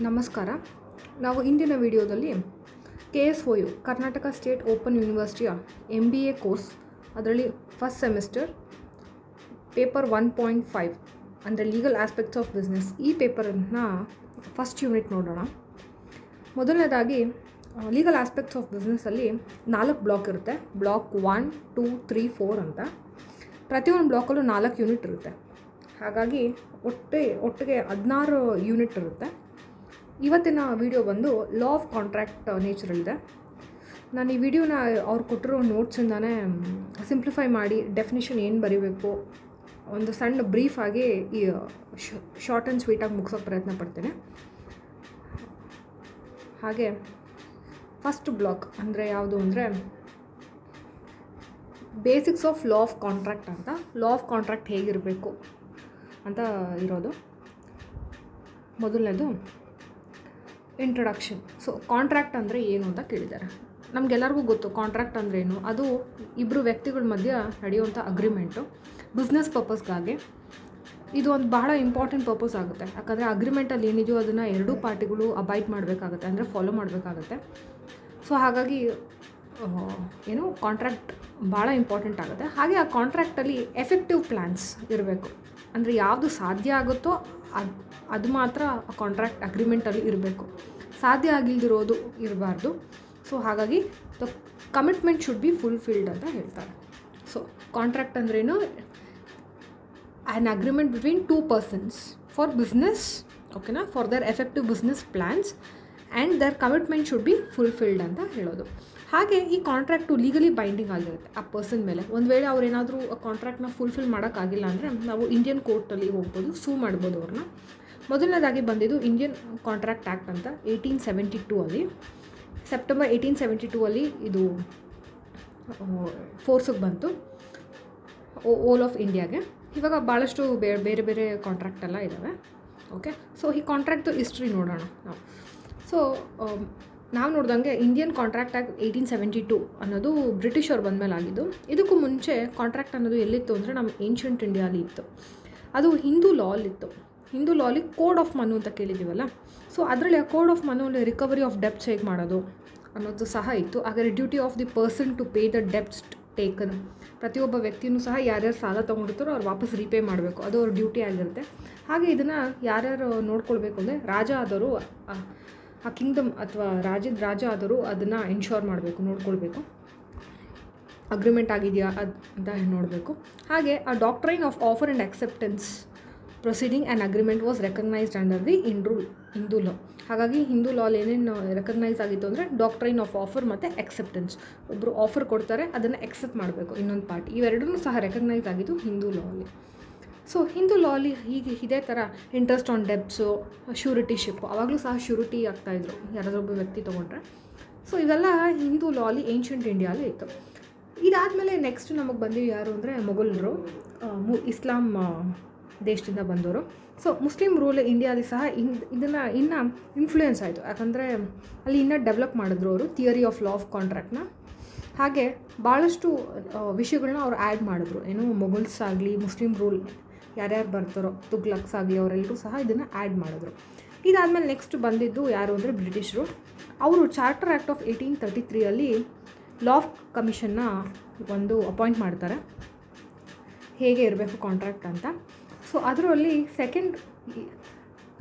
ನಮಸ್ಕಾರ. ನಾವು ಇಂದಿನ ವಿಡಿಯೋದಲ್ಲಿ KSOU ಕರ್ನಾಟಕ ಸ್ಟೇಟ್ ಓಪನ್ ಯೂನಿವರ್ಸಿಟಿಯ MBA ಕೋರ್ಸ್ ಅದರಲ್ಲಿ ಫಸ್ಟ್ ಸೆಮಿಸ್ಟರ್ ಪೇಪರ್ 1.5 ಅಂದರೆ ಲೀಗಲ್ ಆಸ್ಪೆಕ್ಟ್ಸ್ ಆಫ್ ಬಿಸ್ನೆಸ್ ಈ ಪೇಪರನ್ನು ಫಸ್ಟ್ ಯೂನಿಟ್ ನೋಡೋಣ. ಮೊದಲನೇದಾಗಿ ಲೀಗಲ್ ಆಸ್ಪೆಕ್ಟ್ಸ್ ಆಫ್ ಬಿಸ್ನೆಸ್ಸಲ್ಲಿ 4 ಬ್ಲಾಕ್ ಇರುತ್ತೆ. ಬ್ಲಾಕ್ 1, 2, 3, 4 ಅಂತ. ಪ್ರತಿಯೊಂದು ಬ್ಲಾಕಲ್ಲೂ 4 ಯೂನಿಟ್ ಇರುತ್ತೆ. ಹಾಗಾಗಿ ಒಟ್ಟಿಗೆ 16 ಯೂನಿಟ್ ಇರುತ್ತೆ. ಇವತ್ತಿನ ವಿಡಿಯೋ ಬಂದು ಲಾ ಆಫ್ ಕಾಂಟ್ರಾಕ್ಟ್ ನೇಚರಲ್ಲಿದೆ. ನಾನು ಈ ವಿಡಿಯೋನ ಅವ್ರು ಕೊಟ್ಟಿರೋ ನೋಟ್ಸಿಂದಾನೇ ಸಿಂಪ್ಲಿಫೈ ಮಾಡಿ ಡೆಫಿನಿಷನ್ ಏನು ಬರೀಬೇಕು ಒಂದು ಸಣ್ಣ ಬ್ರೀಫಾಗಿ ಈ ಶಾರ್ಟ್ ಆ್ಯಂಡ್ ಸ್ವೀಟಾಗಿ ಮುಗಿಸೋಕ್ಕೆ ಪ್ರಯತ್ನ ಪಡ್ತೇನೆ. ಹಾಗೆ ಫಸ್ಟ್ ಬ್ಲಾಕ್ ಅಂದರೆ ಯಾವುದು ಅಂದರೆ basics of law of contract ಅಂತ. ಲಾ ಆಫ್ ಕಾಂಟ್ರಾಕ್ಟ್ ಹೇಗಿರಬೇಕು ಅಂತ ಇರೋದು. ಮೊದಲನೇದು ಇಂಟ್ರೊಡಕ್ಷನ್. ಸೊ ಕಾಂಟ್ರಾಕ್ಟ್ ಅಂದರೆ ಏನು ಅಂತ ಕೇಳಿದ್ದಾರೆ. ನಮಗೆಲ್ಲರಿಗೂ ಗೊತ್ತು ಕಾಂಟ್ರಾಕ್ಟ್ ಅಂದರೆ ಏನು. ಅದು ಇಬ್ಬರು ವ್ಯಕ್ತಿಗಳ ಮಧ್ಯೆ ನಡೆಯುವಂಥ ಅಗ್ರಿಮೆಂಟು ಬಿಸ್ನೆಸ್ ಪರ್ಪಸ್ಗಾಗಿ. ಇದು ಒಂದು ಬಹಳ ಇಂಪಾರ್ಟೆಂಟ್ ಪರ್ಪಸ್ ಆಗುತ್ತೆ. ಯಾಕಂದರೆ ಅಗ್ರಿಮೆಂಟಲ್ಲಿ ಏನಿದೆಯೋ ಅದನ್ನು ಎರಡೂ ಪಾರ್ಟಿಗಳು ಅಬೈಡ್ ಮಾಡಬೇಕಾಗತ್ತೆ, ಅಂದರೆ ಫಾಲೋ ಮಾಡಬೇಕಾಗತ್ತೆ. ಸೊ ಹಾಗಾಗಿ ಕಾಂಟ್ರಾಕ್ಟ್ ಭಾಳ ಇಂಪಾರ್ಟೆಂಟ್ ಆಗುತ್ತೆ. ಹಾಗೆ ಆ ಕಾಂಟ್ರಾಕ್ಟಲ್ಲಿ ಎಫೆಕ್ಟಿವ್ ಪ್ಲ್ಯಾನ್ಸ್ ಇರಬೇಕು. ಅಂದರೆ ಯಾವುದು ಸಾಧ್ಯ ಆಗುತ್ತೋ ಅದು ಮಾತ್ರ ಆ ಕಾಂಟ್ರಾಕ್ಟ್ ಅಗ್ರಿಮೆಂಟಲ್ಲಿ ಇರಬೇಕು. ಸಾಧ್ಯ ಆಗಿಲ್ದಿರೋದು ಇರಬಾರ್ದು. ಸೊ ಹಾಗಾಗಿ the commitment should be fulfilled ಅಂತ ಹೇಳ್ತಾರೆ. ಸೊ ಕಾಂಟ್ರಾಕ್ಟ್ ಅಂದ್ರೇನು, an agreement between 2 persons for business, ಓಕೆನಾ, for their effective business plans and their commitment should be fulfilled ಅಂತ ಹೇಳೋದು. ಹಾಗೆ ಈ ಕಾಂಟ್ರಾಕ್ಟು ಲೀಗಲಿ ಬೈಂಡಿಂಗ್ ಆಗಿರುತ್ತೆ ಆ ಪರ್ಸನ್ ಮೇಲೆ. ಒಂದು ವೇಳೆ ಅವ್ರೇನಾದರೂ ಆ ಕಾಂಟ್ರಾಕ್ಟ್ನ ಫುಲ್ಫಿಲ್ ಮಾಡೋಕ್ಕಾಗಿಲ್ಲ ಅಂದರೆ ನಾವು ಇಂಡಿಯನ್ ಕೋರ್ಟಲ್ಲಿ ಹೋಗ್ಬೋದು, ಸೂ ಮಾಡ್ಬೋದು ಅವ್ರನ್ನ. ಮೊದಲನೇದಾಗಿ ಬಂದಿದ್ದು ಇಂಡಿಯನ್ ಕಾಂಟ್ರಾಕ್ಟ್ ಆ್ಯಕ್ಟ್ ಅಂತ 1872 ಅಲ್ಲಿ. ಸೆಪ್ಟೆಂಬರ್ 1872 ಅಲ್ಲಿ ಇದು ಫೋರ್ಸಿಗೆ ಬಂತು ಓಲ್ ಆಫ್ ಇಂಡಿಯಾಗೆ. ಇವಾಗ ಭಾಳಷ್ಟು ಬೇರೆ ಬೇರೆ ಕಾಂಟ್ರಾಕ್ಟ್ ಎಲ್ಲ ಇದ್ದಾವೆ. ಓಕೆ, ಸೊ ಈ ಕಾಂಟ್ರಾಕ್ಟು ಹಿಸ್ಟ್ರಿ ನೋಡೋಣ ನಾವು. ಸೊ ನಾವು ನೋಡ್ದಂಗೆ ಇಂಡಿಯನ್ ಕಾಂಟ್ರಾಕ್ಟ್ ಆ್ಯಕ್ಟ್ 1872 ಅನ್ನೋದು ಬ್ರಿಟಿಷ್ ಅವ್ರು ಬಂದಮೇಲೆ ಆಗಿದ್ದು. ಇದಕ್ಕೂ ಮುಂಚೆ ಕಾಂಟ್ರಾಕ್ಟ್ ಅನ್ನೋದು ಎಲ್ಲಿತ್ತು ಅಂದರೆ ನಮ್ಮ ಏನ್ಷಂಟ್ ಇಂಡಿಯಾಲಿ ಇತ್ತು. ಅದು ಹಿಂದೂ ಲಾಲಿತ್ತು. ಹಿಂದೂ ಲಾಲಿ ಕೋಡ್ ಆಫ್ ಮನು ಅಂತ ಕೇಳಿದ್ದೀವಲ್ಲ. ಸೊ ಅದರಲ್ಲಿ ಆ ಕೋಡ್ ಆಫ್ ಮನುವಲ್ಲಿ ರಿಕವರಿ ಆಫ್ ಡೆಪ್ಟ್ಸ್ ಹೇಗೆ ಮಾಡೋದು ಅನ್ನೋದು ಸಹ ಇತ್ತು. ಹಾಗೆ duty of the person to pay the debts taken. ಪ್ರತಿಯೊಬ್ಬ ವ್ಯಕ್ತಿಯೂ ಸಹ ಯಾರ್ಯಾರು ಸಾಲ ತೊಗೊಂಡಿರ್ತಾರೋ ಅವ್ರು ವಾಪಸ್ ರೀಪೇ ಮಾಡಬೇಕು, ಅದು ಅವ್ರ ಡ್ಯೂಟಿ ಆಗಿರುತ್ತೆ. ಹಾಗೆ ಇದನ್ನು ಯಾರ್ಯಾರು ನೋಡ್ಕೊಳ್ಬೇಕು ಅಂದರೆ ರಾಜ ಆದವರು, ಆ ಕಿಂಗ್ಡಮ್ ಅಥವಾ ರಾಜ ಆದರೂ ಅದನ್ನು ಎನ್ಶೋರ್ ಮಾಡಬೇಕು, ನೋಡ್ಕೊಳ್ಬೇಕು, ಅಗ್ರಿಮೆಂಟ್ ಆಗಿದೆಯಾ ಅಂತ ನೋಡಬೇಕು. ಹಾಗೆ ಆ doctrine of offer and acceptance proceeding and agreement was recognised under the Hindu law. ಹಾಗಾಗಿ ಹಿಂದೂ ಲಾಲ್ ಏನೇನು ರೆಕಗ್ನೈಸ್ ಆಗಿತ್ತು ಅಂದರೆ ಡಾಕ್ಟ್ರೈನ್ ಆಫ್ ಆಫರ್ ಮತ್ತು ಎಕ್ಸೆಪ್ಟೆನ್ಸ್. ಒಬ್ಬರು ಆಫರ್ ಕೊಡ್ತಾರೆ, ಅದನ್ನು ಎಕ್ಸೆಪ್ಟ್ ಮಾಡಬೇಕು ಇನ್ನೊಂದು ಪಾರ್ಟಿ. ಇವೆರಡೂ ಸಹ ರೆಕಗ್ನೈಸ್ ಆಗಿದ್ದು ಹಿಂದೂ ಲಾಲಿ. ಸೊ ಹಿಂದೂ ಲಾಲಿ ಹೀಗೆ ಇದೇ ಥರ ಇಂಟ್ರೆಸ್ಟ್ ಆನ್ ಡೆಬ್ಟ್ಸು, ಶ್ಯೂರಿಟಿಶಿಪ್, ಆವಾಗಲೂ ಸಹ ಶ್ಯೂರಿಟಿ ಆಗ್ತಾಯಿದ್ರು ಯಾರಾದ್ರೊಬ್ಬ ವ್ಯಕ್ತಿ ತೊಗೊಂಡ್ರೆ. ಸೊ ಇವೆಲ್ಲ ಹಿಂದೂ ಲಾಲಿ ಏನ್ಷಂಟ್ ಇಂಡಿಯಾಲಿ ಇತ್ತು. ಇದಾದಮೇಲೆ ನೆಕ್ಸ್ಟ್ ನಮಗೆ ಬಂದಿದ್ದು ಯಾರು ಅಂದರೆ ಮೊಘಲರು, ಇಸ್ಲಾಂ ದೇಶದಿಂದ ಬಂದವರು. ಸೊ ಮುಸ್ಲಿಂ ರೂಲ್ ಇಂಡಿಯಾದಲ್ಲಿ ಸಹ ಇದನ್ನು ಇನ್ನೂ ಇನ್ಫ್ಲೂಯೆನ್ಸ್ ಆಯಿತು. ಯಾಕಂದರೆ ಅಲ್ಲಿ ಇನ್ನೂ ಡೆವಲಪ್ ಮಾಡಿದ್ರು ಅವರು ಥಿಯರಿ ಆಫ್ ಲಾ ಆಫ್ ಕಾಂಟ್ರಾಕ್ಟ್ನ. ಹಾಗೆ ಭಾಳಷ್ಟು ವಿಷಯಗಳನ್ನ ಅವ್ರು ಆ್ಯಡ್ ಮಾಡಿದ್ರು. ಏನು ಮೊಘಲ್ಸ್ ಆಗಲಿ, ಮುಸ್ಲಿಂ ರೂಲ್ ಯಾರ್ಯಾರು ಬರ್ತಾರೋ, ತುಗ್ಲಕ್ಸ್ ಆಗಲಿ, ಅವರೆಲ್ಲರೂ ಸಹ ಇದನ್ನು ಆ್ಯಡ್ ಮಾಡಿದ್ರು. ಇದಾದಮೇಲೆ ನೆಕ್ಸ್ಟ್ ಬಂದಿದ್ದು ಯಾರು ಅಂದರೆ ಬ್ರಿಟಿಷರು. ಅವರು ಚಾರ್ಟರ್ ಆ್ಯಕ್ಟ್ ಆಫ್ 1833 ಅಲ್ಲಿ ಲಾ ಆಫ್ ಕಮಿಷನ್ನ ಒಂದು ಅಪಾಯಿಂಟ್ ಮಾಡ್ತಾರೆ, ಹೇಗೆ ಇರಬೇಕು ಕಾಂಟ್ರಾಕ್ಟ್ ಅಂತ. ಸೊ ಅದರಲ್ಲಿ second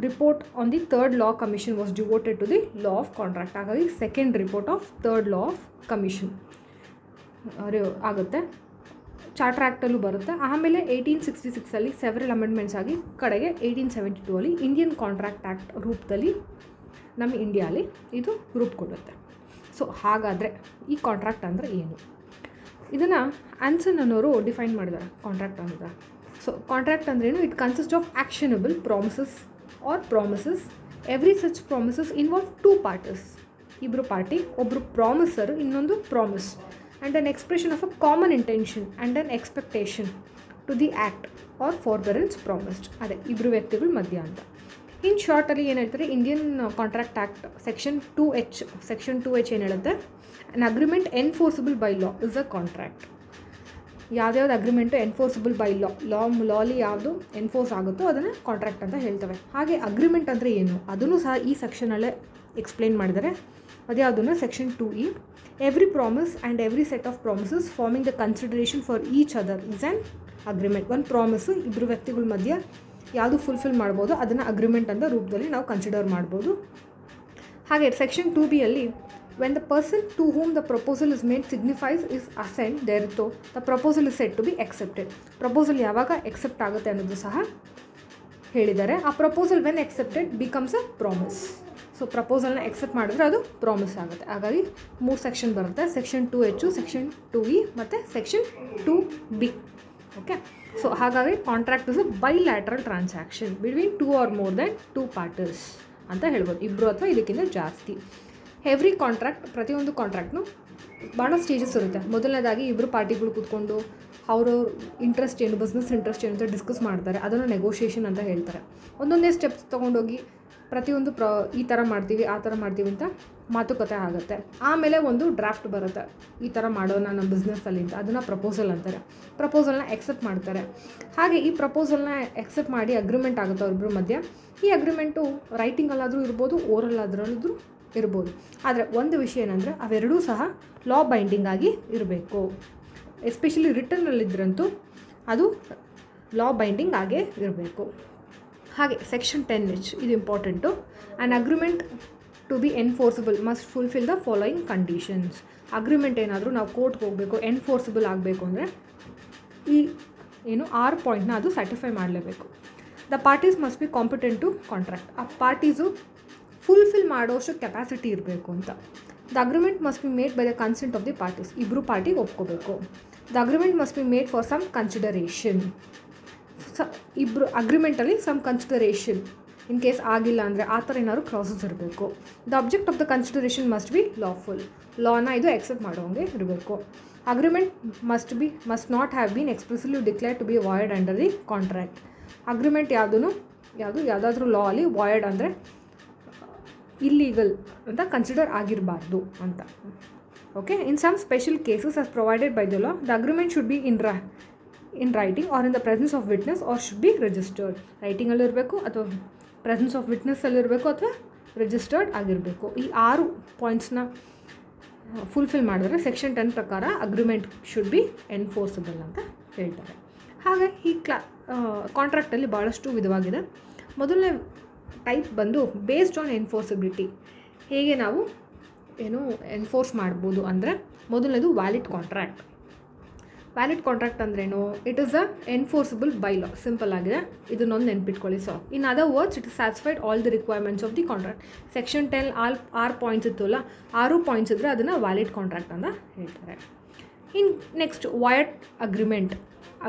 report on the third law commission was devoted to the law of contract. ಹಾಗಾಗಿ second report of third law of commission ಆಗುತ್ತೆ, ಚಾರ್ಟರ್ ಆ್ಯಕ್ಟಲ್ಲೂ ಬರುತ್ತೆ. ಆಮೇಲೆ 1866 ಅಲ್ಲಿ ಸೆವೆರಲ್ ಅಮೆಂಡ್ಮೆಂಟ್ಸ್ ಆಗಿ ಕಡೆಗೆ 1872 ಅಲ್ಲಿ ಇಂಡಿಯನ್ ಕಾಂಟ್ರಾಕ್ಟ್ ಆ್ಯಕ್ಟ್ ರೂಪದಲ್ಲಿ ನಮ್ಮ ಇಂಡಿಯಾಲಿ ಇದು ರೂಪುಗೊಳ್ಳುತ್ತೆ. ಸೊ ಹಾಗಾದರೆ ಈ ಕಾಂಟ್ರಾಕ್ಟ್ ಅಂದರೆ ಏನು, ಇದನ್ನು ಆನ್ಸನ್ ಅನ್ನೋರು ಡಿಫೈನ್ ಮಾಡಿದ್ದಾರೆ ಕಾಂಟ್ರಾಕ್ಟ್ ಅಂದರೆ. ಸೊ ಕಾಂಟ್ರಾಕ್ಟ್ ಅಂದ್ರೇನು, it consist of actionable promises or promises. Every such promises involve 2 parties. ಇಬ್ಬರು ಪಾರ್ಟಿ, ಒಬ್ಬರು ಪ್ರಾಮಿಸರು, ಇನ್ನೊಂದು promise, and an expression of a common intention and an expectation to the act or forbearance promised. ಅದೇ ಇಬ್ಬರು ವ್ಯಕ್ತಿಗಳ ಮಧ್ಯ ಅಂತ. ಇನ್ ಶಾರ್ಟಲ್ಲಿ ಏನು ಹೇಳ್ತಾರೆ, Indian contract act section 2H ಏನು ಹೇಳುತ್ತೆ, an agreement enforceable by law is a contract. ಯಾವ್ದಾವ್ದು ಅಗ್ರಿಮೆಂಟು ಎನ್ಫೋರ್ಸಿಬಲ್ ಬೈ ಲಾಲಿ ಯಾವುದು ಎನ್ಫೋರ್ಸ್ ಆಗುತ್ತೋ ಅದನ್ನು ಕಾಂಟ್ರಾಕ್ಟ್ ಅಂತ ಹೇಳ್ತವೆ. ಹಾಗೆ ಅಗ್ರಿಮೆಂಟ್ ಅಂದರೆ ಏನು ಅದನ್ನು ಸಹ ಈ ಸೆಕ್ಷನಲ್ಲೇ ಎಕ್ಸ್ಪ್ಲೇನ್ ಮಾಡಿದ್ದಾರೆ. ಅದ್ಯಾವುದನ್ನು section 2E, every promise and every set of promises forming the consideration for each other is an agreement. ಒಂದು ಪ್ರಾಮಿಸು ಇಬ್ಬರು ವ್ಯಕ್ತಿಗಳ ಮಧ್ಯೆ ಯಾವುದು ಫುಲ್ಫಿಲ್ ಮಾಡ್ಬೋದು ಅದನ್ನು ಅಗ್ರಿಮೆಂಟ್ ಅಂತ ರೂಪದಲ್ಲಿ ನಾವು ಕನ್ಸಿಡರ್ ಮಾಡ್ಬೋದು. ಹಾಗೆ section 2Bಯಲ್ಲಿ when the person to whom the proposal is made signifies his assent thereto, the proposal is said to be accepted. Proposal ಯಾವಾಗ ಎಕ್ಸೆಪ್ಟ್ ಆಗುತ್ತೆ ಅನ್ನೋದು ಸಹ ಹೇಳಿದ್ದಾರೆ. ಆ proposal when accepted becomes a promise. So ಪ್ರಪೋಸಲ್ನ accept ಮಾಡಿದ್ರೆ ಅದು promise ಆಗುತ್ತೆ. ಹಾಗಾಗಿ 3 ಸೆಕ್ಷನ್ ಬರುತ್ತೆ, ಸೆಕ್ಷನ್ 2H, ಸೆಕ್ಷನ್ 2E ಮತ್ತು ಸೆಕ್ಷನ್ 2B. ಓಕೆ, ಸೊ ಹಾಗಾಗಿ contract is a bilateral transaction between 2 or more than 2 parties ಅಂತ ಹೇಳ್ಬೋದು, ಇಬ್ಬರು ಅಥವಾ ಇದಕ್ಕಿಂತ ಜಾಸ್ತಿ. ಎವ್ರಿ ಕಾಂಟ್ರಾಕ್ಟ್, ಪ್ರತಿಯೊಂದು ಕಾಂಟ್ರಾಕ್ಟ್ನು ಭಾಳ ಸ್ಟೇಜಸ್ ಇರುತ್ತೆ. ಮೊದಲನೇದಾಗಿ ಇಬ್ಬರು ಪಾರ್ಟಿಗಳು ಕೂತ್ಕೊಂಡು ಅವರು ಇಂಟ್ರೆಸ್ಟ್ ಏನು, ಬಿಸ್ನೆಸ್ ಇಂಟ್ರೆಸ್ಟ್ ಏನು ಅಂತ ಡಿಸ್ಕಸ್ ಮಾಡ್ತಾರೆ, ಅದನ್ನು ನೆಗೋಷಿಯೇಷನ್ ಅಂತ ಹೇಳ್ತಾರೆ. ಒಂದೊಂದೇ ಸ್ಟೆಪ್ಸ್ ತೊಗೊಂಡೋಗಿ ಪ್ರತಿಯೊಂದು ಈ ಥರ ಮಾಡ್ತೀವಿ ಆ ಥರ ಮಾಡ್ತೀವಿ ಅಂತ ಮಾತುಕತೆ ಆಗುತ್ತೆ. ಆಮೇಲೆ ಒಂದು ಡ್ರಾಫ್ಟ್ ಬರುತ್ತೆ, ಈ ಥರ ಮಾಡೋಣ ನಮ್ಮ ಬಿಸ್ನೆಸ್ಸಲ್ಲಿ ಅಂತ, ಅದನ್ನು ಪ್ರಪೋಸಲ್ ಅಂತಾರೆ. ಪ್ರಪೋಸಲ್ನ ಎಕ್ಸೆಪ್ಟ್ ಮಾಡ್ತಾರೆ. ಹಾಗೆ ಈ ಪ್ರಪೋಸಲ್ನ ಎಕ್ಸೆಪ್ಟ್ ಮಾಡಿ ಅಗ್ರಿಮೆಂಟ್ ಆಗುತ್ತೆ ಅವ್ರಿಬ್ಬರ ಮಧ್ಯೆ. ಈ ಅಗ್ರಿಮೆಂಟು ರೈಟಿಂಗಲ್ಲಾದರೂ ಇರ್ಬೋದು, ಓರಲ್ ಆದ್ರೂ ಇರ್ಬೋದು. ಆದರೆ ಒಂದು ವಿಷಯ ಏನಂದರೆ ಅವೆರಡೂ ಸಹ ಲಾ ಬೈಂಡಿಂಗ್ ಆಗಿ ಇರಬೇಕು. ಎಸ್ಪೆಷಲಿ ರಿಟರ್ನಲ್ಲಿದ್ದರಂತೂ ಅದು ಲಾ ಬೈಂಡಿಂಗ್ ಆಗೇ ಇರಬೇಕು. ಹಾಗೆ ಸೆಕ್ಷನ್ 10H ಇದು important. An agreement to be enforceable must fulfil the following conditions. Agreement ಏನಾದರೂ ನಾವು ಕೋರ್ಟ್ಗೆ ಹೋಗಬೇಕು, ಎನ್ಫೋರ್ಸಿಬಲ್ ಆಗಬೇಕು ಅಂದರೆ ಈ 6 ಪಾಯಿಂಟ್ನ ಅದು ಸ್ಯಾಟಿಸ್ಫೈ ಮಾಡಲೇಬೇಕು. The parties must be competent to contract. ಆ ಪಾರ್ಟೀಸು ಫುಲ್ಫಿಲ್ ಮಾಡೋಷ್ಟು ಕೆಪಾಸಿಟಿ ಇರಬೇಕು ಅಂತ. The agreement must be made by the consent of the parties. ಇಬ್ಬರು ಪಾರ್ಟಿಗೆ ಒಪ್ಕೋಬೇಕು. The agreement must be made for some consideration. ಇಬ್ಬರು ಅಗ್ರಿಮೆಂಟಲ್ಲಿ ಸಮ್ ಕನ್ಸಿಡರೇಷನ್ ಇನ್ ಕೇಸ್ ಆಗಿಲ್ಲ ಅಂದರೆ ಆ ಥರ ಏನಾದ್ರು ಕ್ಲಾಸಸ್ ಇರಬೇಕು. The object of the consideration must be lawful. ಲಾನ ಇದು ಎಕ್ಸೆಪ್ಟ್ ಮಾಡೋಂಗೆ ಇರಬೇಕು. Agreement must not have been expressively declare to be void under the contract. Agreement ಯಾವುದಾದ್ರೂ ಲಾ ಅಲ್ಲಿ ವಾಯ್ಡ್ ಅಂದರೆ ಇಲ್ಲೀಗಲ್ ಅಂತ ಕನ್ಸಿಡರ್ ಆಗಿರಬಾರ್ದು ಅಂತ. Okay, in some special cases as provided by the law the agreement should be in writing or in the presence of witness or should be registered. ರೈಟಿಂಗಲ್ಲಿರಬೇಕು ಅಥವಾ presence of ವಿಟ್ನೆಸ್ಸಲ್ಲಿರಬೇಕು ಅಥವಾ registered ಆಗಿರಬೇಕು. ಈ 6 ಪಾಯಿಂಟ್ಸ್ನ fulfil ಮಾಡಿದ್ರೆ section 10 ಪ್ರಕಾರ agreement should B enforceable ಅಂತ ಹೇಳ್ತಾರೆ. ಹಾಗೆ ಈ ಕಾಂಟ್ರಾಕ್ಟಲ್ಲಿ ಭಾಳಷ್ಟು ವಿಧವಾಗಿದೆ. ಮೊದಲನೇ ಟೈಪ್ ಬಂದು ಬೇಸ್ಡ್ ಆನ್ ಎನ್ಫೋರ್ಸಿಬಿಲಿಟಿ. ಹೇಗೆ ನಾವು ಎನ್ಫೋರ್ಸ್ ಮಾಡ್ಬೋದು ಅಂದರೆ ಮೊದಲನೇದು ವ್ಯಾಲಿಡ್ ಕಾಂಟ್ರಾಕ್ಟ್. ವ್ಯಾಲಿಡ್ ಕಾಂಟ್ರಾಕ್ಟ್ ಅಂದ್ರೇನು? It is a enforceable by law. Simple ಆಗಿದೆ, ಇದನ್ನೊಂದು ನೆನ್ಪಿಟ್ಕೊಳ್ಳಿ. So in other words it is satisfied all the requirements of the contract. Section 10 6 points ಇತ್ತು ಅಲ್ಲ, 6 ಪಾಯಿಂಟ್ಸ್ ಇದ್ದರೆ ಅದನ್ನು ವ್ಯಾಲಿಡ್ ಕಾಂಟ್ರಾಕ್ಟ್ ಅಂತ ಹೇಳ್ತಾರೆ. ಇನ್ ನೆಕ್ಸ್ಟ್ ವೈಡ್ ಅಗ್ರಿಮೆಂಟ್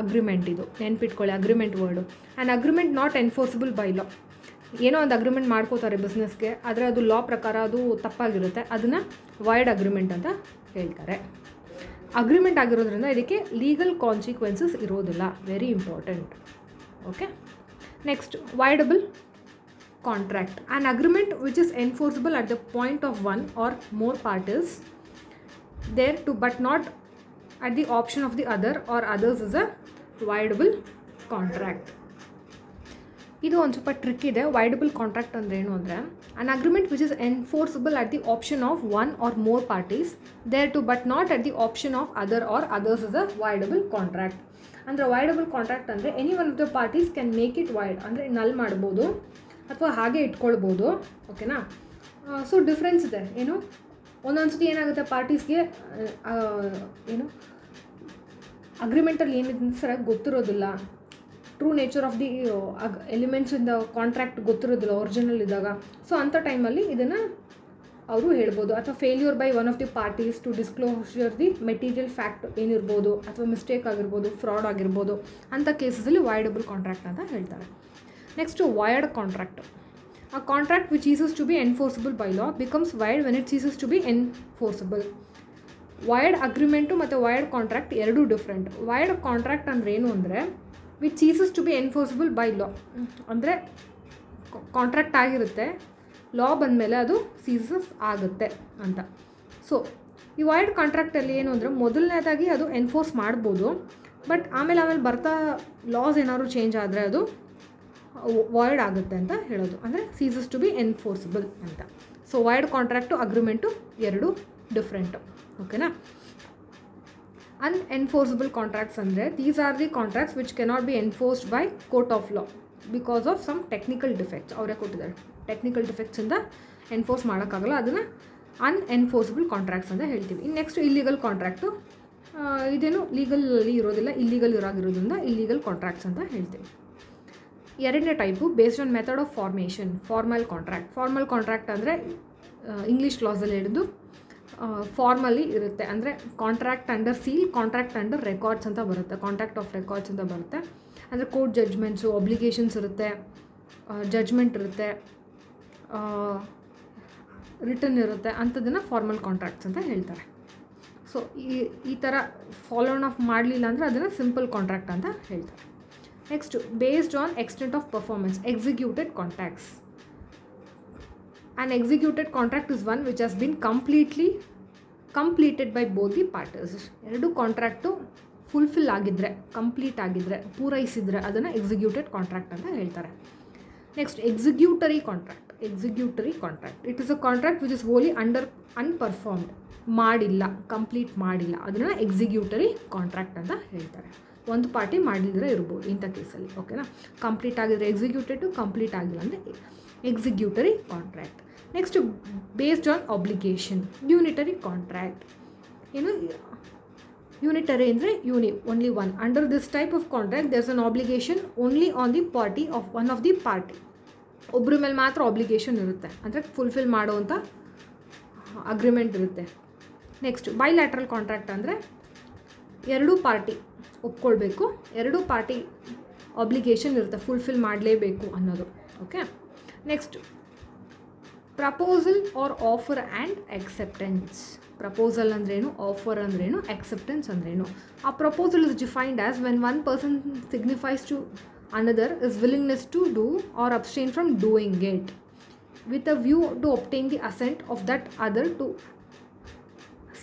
ಇದು ನೆನ್ಪಿಟ್ಕೊಳ್ಳಿ, agreement void. And agreement not enforceable by law. ಏನೋ ಒಂದು ಅಗ್ರಿಮೆಂಟ್ ಮಾಡ್ಕೋತಾರೆ ಬಿಸ್ನೆಸ್ಗೆ, ಆದರೆ ಅದು ಲಾ ಪ್ರಕಾರ ಅದು ತಪ್ಪಾಗಿರುತ್ತೆ, ಅದನ್ನು ವೈಡ್ ಅಗ್ರಿಮೆಂಟ್ ಅಂತ ಹೇಳ್ತಾರೆ. ಅಗ್ರಿಮೆಂಟ್ ಆಗಿರೋದ್ರಿಂದ ಇದಕ್ಕೆ ಲೀಗಲ್ ಕಾನ್ಸಿಕ್ವೆನ್ಸಸ್ ಇರೋದಿಲ್ಲ. Very important. Okay, next voidable contract. An agreement which is enforceable at the point of 1 or more parties there to but not at the option of the other or others is a voidable contract. ಇದು ಒಂದು ಸ್ವಲ್ಪ trick ಇದೆ. ವೈಡಬಲ್ contract ಅಂದರೆ ಏನು ಅಂದರೆ an agreement which is enforceable at the option of 1 or more parties thereto but not at the option of other or others is a voidable contract. ಅಂದರೆ voidable contract ಅಂದರೆ any one of the parties can make it void. ಅಂದರೆ null ಮಾಡ್ಬೋದು ಅಥವಾ ಹಾಗೆ ಇಟ್ಕೊಳ್ಬೋದು. ಓಕೆನಾ? So difference ಇದೆ. ಒಂದೊಂದು ಸತಿ ಏನಾಗುತ್ತೆ, ಪಾರ್ಟೀಸ್ಗೆ ಅಗ್ರಿಮೆಂಟಲ್ಲಿ ಏನಿದೆ ಅಂತ ಸರಿಯಾಗಿ ಗೊತ್ತಿರೋದಿಲ್ಲ. True nature of the elements in the contract ಗೊತ್ತಿರೋದಿಲ್ಲ ಒರಿಜಿನಲ್ ಇದ್ದಾಗ. ಸೊ ಅಂಥ ಟೈಮಲ್ಲಿ ಇದನ್ನು ಅವರು ಹೇಳ್ಬೋದು. ಅಥವಾ failure by one of the parties to disclosure the material fact ಏನಿರ್ಬೋದು, ಅಥವಾ ಮಿಸ್ಟೇಕ್ ಆಗಿರ್ಬೋದು, ಫ್ರಾಡ್ ಆಗಿರ್ಬೋದು, ಅಂಥ ಕೇಸಸಲ್ಲಿ ವೈಡಬಲ್ ಕಾಂಟ್ರಾಕ್ಟ್ ಅಂತ ಹೇಳ್ತಾರೆ. Next wide contract. A contract which ceases to be enforceable by law becomes void when it ceases to be enforceable. Void agreement ಮತ್ತು void contract ಎರಡೂ different. Void contract ಅಂದರೆ ಏನು ಅಂದರೆ which ceases to be enforceable by law. ಅಂದರೆ contract ಆಗಿರುತ್ತೆ, ಲಾ ಬಂದಮೇಲೆ ಅದು ceases ಆಗುತ್ತೆ ಅಂತ. ಸೊ ಈ ವೈಡ್ ಕಾಂಟ್ರಾಕ್ಟಲ್ಲಿ ಏನು ಅಂದರೆ ಮೊದಲನೇದಾಗಿ ಅದು ಎನ್ಫೋರ್ಸ್ ಮಾಡ್ಬೋದು, ಬಟ್ ಆಮೇಲೆ ಬರ್ತಾ ಲಾಸ್ ಏನಾದ್ರು ಚೇಂಜ್ ಆದರೆ ಅದು ವಾಯ್ಡ್ ಆಗುತ್ತೆ ಅಂತ ಹೇಳೋದು, ಅಂದರೆ ಸೀಸಸ್ ಟು ಬಿ ಎನ್ಫೋರ್ಸಿಬಲ್ ಅಂತ. ಸೊ ವಾಯ್ಡ್ ಕಾಂಟ್ರಾಕ್ಟು ಅಗ್ರಿಮೆಂಟು ಎರಡು ಡಿಫ್ರೆಂಟು. ಓಕೆನಾ. ಅನ್ಎನ್ಫೋರ್ಸಿಬಲ್ ಕಾಂಟ್ರಾಕ್ಟ್ಸ್ ಅಂದರೆ these are the contracts which cannot be enforced by court of law because of some technical defects. ಅವರೇ ಕೊಟ್ಟಿದ್ದಾರೆ, ಟೆಕ್ನಿಕಲ್ ಡಿಫೆಕ್ಟ್ಸಿಂದ ಎನ್ಫೋರ್ಸ್ ಮಾಡೋಕ್ಕಾಗಲ್ಲ, ಅದನ್ನು ಅನ್ಎನ್ಫೋರ್ಸಿಬಲ್ ಕಾಂಟ್ರಾಕ್ಟ್ಸ್ ಅಂತ ಹೇಳ್ತೀವಿ. ಇನ್ನು ನೆಕ್ಸ್ಟ್ ಇಲ್ಲೀಗಲ್ ಕಾಂಟ್ರಾಕ್ಟು, ಇದೇನು ಲೀಗಲಲ್ಲಿ ಇರೋದಿಲ್ಲ, ಇಲ್ಲೀಗಲ್ ಇರೋದ್ರಿಂದ ಇಲ್ಲೀಗಲ್ ಕಾಂಟ್ರಾಕ್ಟ್ಸ್ ಅಂತ ಹೇಳ್ತೀವಿ. ಎರಡನೇ type based on method of formation, formal contract. Formal contract ಅಂದರೆ ಇಂಗ್ಲೀಷ್ ಕ್ಲಾಸಲ್ಲಿ ಹಿಡಿದು ಫಾರ್ಮಲಿ ಇರುತ್ತೆ, ಅಂದರೆ contract under seal, contract under records ಅಂತ ಬರುತ್ತೆ, ಕಾಂಟ್ರಾಕ್ಟ್ ಆಫ್ ರೆಕಾರ್ಡ್ಸ್ ಅಂತ ಬರುತ್ತೆ. ಅಂದರೆ ಕೋರ್ಟ್ ಜಡ್ಜ್ಮೆಂಟ್ಸು, ಒಬ್ಲಿಗೇಷನ್ಸ್ ಇರುತ್ತೆ, ಜಡ್ಜ್ಮೆಂಟ್ ಇರುತ್ತೆ, ರಿಟರ್ನ್ ಇರುತ್ತೆ, ಅಂಥದ್ದನ್ನು ಫಾರ್ಮಲ್ ಕಾಂಟ್ರಾಕ್ಟ್ಸ್ ಅಂತ ಹೇಳ್ತಾರೆ. ಸೊ ಈ ಥರ ಫಾಲೋನ್ ಆಫ್ ಮಾಡಲಿಲ್ಲ ಅಂದರೆ ಅದನ್ನು ಸಿಂಪಲ್ ಕಾಂಟ್ರಾಕ್ಟ್ ಅಂತ ಹೇಳ್ತಾರೆ. Next based on extent of performance, executed contracts. An executed contract is one which has been completed by both the ಪಾರ್ಟರ್ಸ್. ಎರಡು ಕಾಂಟ್ರಾಕ್ಟು ಫುಲ್ಫಿಲ್ ಆಗಿದ್ದರೆ, ಕಂಪ್ಲೀಟ್ ಆಗಿದ್ದರೆ, ಪೂರೈಸಿದರೆ ಅದನ್ನು ಎಕ್ಸಿಕ್ಯೂಟೆಡ್ ಕಾಂಟ್ರಾಕ್ಟ್ ಅಂತ ಹೇಳ್ತಾರೆ. Next executory contract. Executory contract it is a contract which is wholly unperformed, ಮಾಡಿಲ್ಲ, complete ಮಾಡಿಲ್ಲ, ಅದನ್ನು ಎಕ್ಸಿಕ್ಯೂಟರಿ ಕಾಂಟ್ರಾಕ್ಟ್ ಅಂತ ಹೇಳ್ತಾರೆ. ಒಂದು ಪಾರ್ಟಿ ಮಾಡಿದ್ರೆ ಇರ್ಬೋದು ಇಂಥ ಕೇಸಲ್ಲಿ. ಓಕೆನಾ. ಕಂಪ್ಲೀಟ್ ಆಗಿದ್ರೆ ಎಕ್ಸಿಕ್ಯೂಟೆಡು, ಕಂಪ್ಲೀಟ್ ಆಗಿಲ್ಲ ಅಂದರೆ executory contract. Next based on obligation, unitary contract. ಏನು ಯೂನಿಟರಿ ಅಂದರೆ only one. Under this type of contract there is an obligation only on the party of one of the party. ಒಬ್ಬರ ಮೇಲೆ ಮಾತ್ರ obligation ಇರುತ್ತೆ, ಅಂದರೆ fulfil ಮಾಡುವಂಥ agreement ಇರುತ್ತೆ. Next bilateral contract ಅಂದರೆ ಎರಡೂ ಪಾರ್ಟಿ ಒಪ್ಕೊಳ್ಬೇಕು, ಎರಡೂ ಪಾರ್ಟಿ ಆಬ್ಲಿಗೇಷನ್ ಇರುತ್ತೆ, ಫುಲ್ಫಿಲ್ ಮಾಡಲೇಬೇಕು ಅನ್ನೋದು. Okay. Next proposal or offer and acceptance. Proposal ಅಂದ್ರೇನು, ಆಫರ್ ಅಂದ್ರೇನು, ಎಕ್ಸೆಪ್ಟೆನ್ಸ್ ಅಂದ್ರೇನು. A proposal is defined as when one person signifies to another his willingness to do or abstain from doing it with a view to obtain the assent of that other to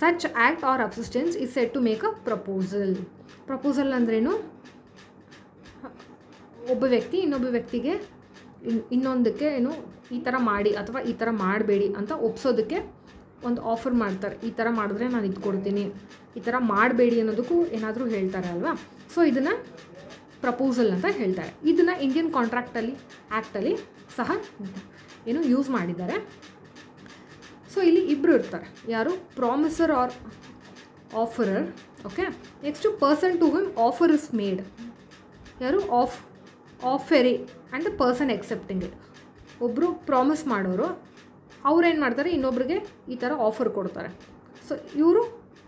such act or substance is said to make a proposal. Proposal ಅಂದ್ರೇನು, ಒಬ್ಬ ವ್ಯಕ್ತಿ ಇನ್ನೊಬ್ಬ ವ್ಯಕ್ತಿಗೆ ಇನ್ನೊಂದಕ್ಕೆ ಏನು ಈ ಥರ ಮಾಡಿ ಅಥವಾ ಈ ಥರ ಮಾಡಬೇಡಿ ಅಂತ ಒಪ್ಸೋದಕ್ಕೆ ಒಂದು ಆಫರ್ ಮಾಡ್ತಾರೆ. ಈ ಥರ ಮಾಡಿದ್ರೆ ನಾನು ಇದು ಕೊಡ್ತೀನಿ, ಈ ಥರ ಮಾಡಬೇಡಿ ಅನ್ನೋದಕ್ಕೂ ಏನಾದರೂ ಹೇಳ್ತಾರೆ ಅಲ್ವಾ. ಸೊ ಇದನ್ನು ಪ್ರಪೋಸಲ್ ಅಂತ ಹೇಳ್ತಾರೆ. ಇದನ್ನು ಇಂಡಿಯನ್ ಕಾಂಟ್ರಾಕ್ಟಲ್ಲಿ ಆ್ಯಕ್ಟಲ್ಲಿ ಸಹ ಏನು ಯೂಸ್ ಮಾಡಿದ್ದಾರೆ. ಸೊ ಇಲ್ಲಿ ಇಬ್ಬರು ಇರ್ತಾರೆ, ಯಾರು promisor or offeror. Okay. Next person to whom offer is made, ಯಾರು offeree and the person accepting it. ಒಬ್ಬರು ಪ್ರಾಮಿಸ್ ಮಾಡೋರು, ಅವ್ರೇನು ಮಾಡ್ತಾರೆ, ಇನ್ನೊಬ್ರಿಗೆ ಈ ಥರ ಆಫರ್ ಕೊಡ್ತಾರೆ. ಸೊ ಇವರು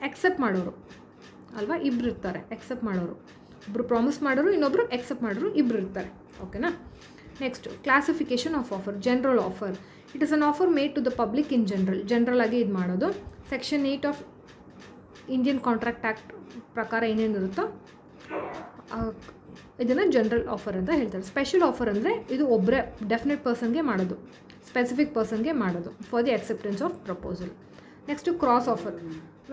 ಎಕ್ಸೆಪ್ಟ್ ಮಾಡೋರು ಅಲ್ವಾ, ಇಬ್ಬರು ಇರ್ತಾರೆ ಎಕ್ಸೆಪ್ಟ್ ಮಾಡೋರು. ಒಬ್ಬರು ಪ್ರಾಮಿಸ್ ಮಾಡೋರು, ಇನ್ನೊಬ್ಬರು ಎಕ್ಸೆಪ್ಟ್ ಮಾಡೋರು, ಇಬ್ಬರು ಇರ್ತಾರೆ. ಓಕೆನಾ. Next classification of offer. General offer it is an offer made to the public in general ಆಗಿ ಇದು ಮಾಡೋದು. Section 8 of Indian contract act ಪ್ರಕಾರ ಏನೇನಿರುತ್ತೋ ಇದನ್ನು ಜನರಲ್ ಆಫರ್ ಅಂತ ಹೇಳ್ತಾರೆ. ಸ್ಪೆಷಲ್ ಆಫರ್ ಅಂದರೆ ಇದು ಒಬ್ಬರೇ ಡೆಫಿನೆಟ್ ಪರ್ಸನ್ಗೆ ಮಾಡೋದು, ಸ್ಪೆಸಿಫಿಕ್ ಪರ್ಸನ್ಗೆ ಮಾಡೋದು for the acceptance of proposal. Next cross offer.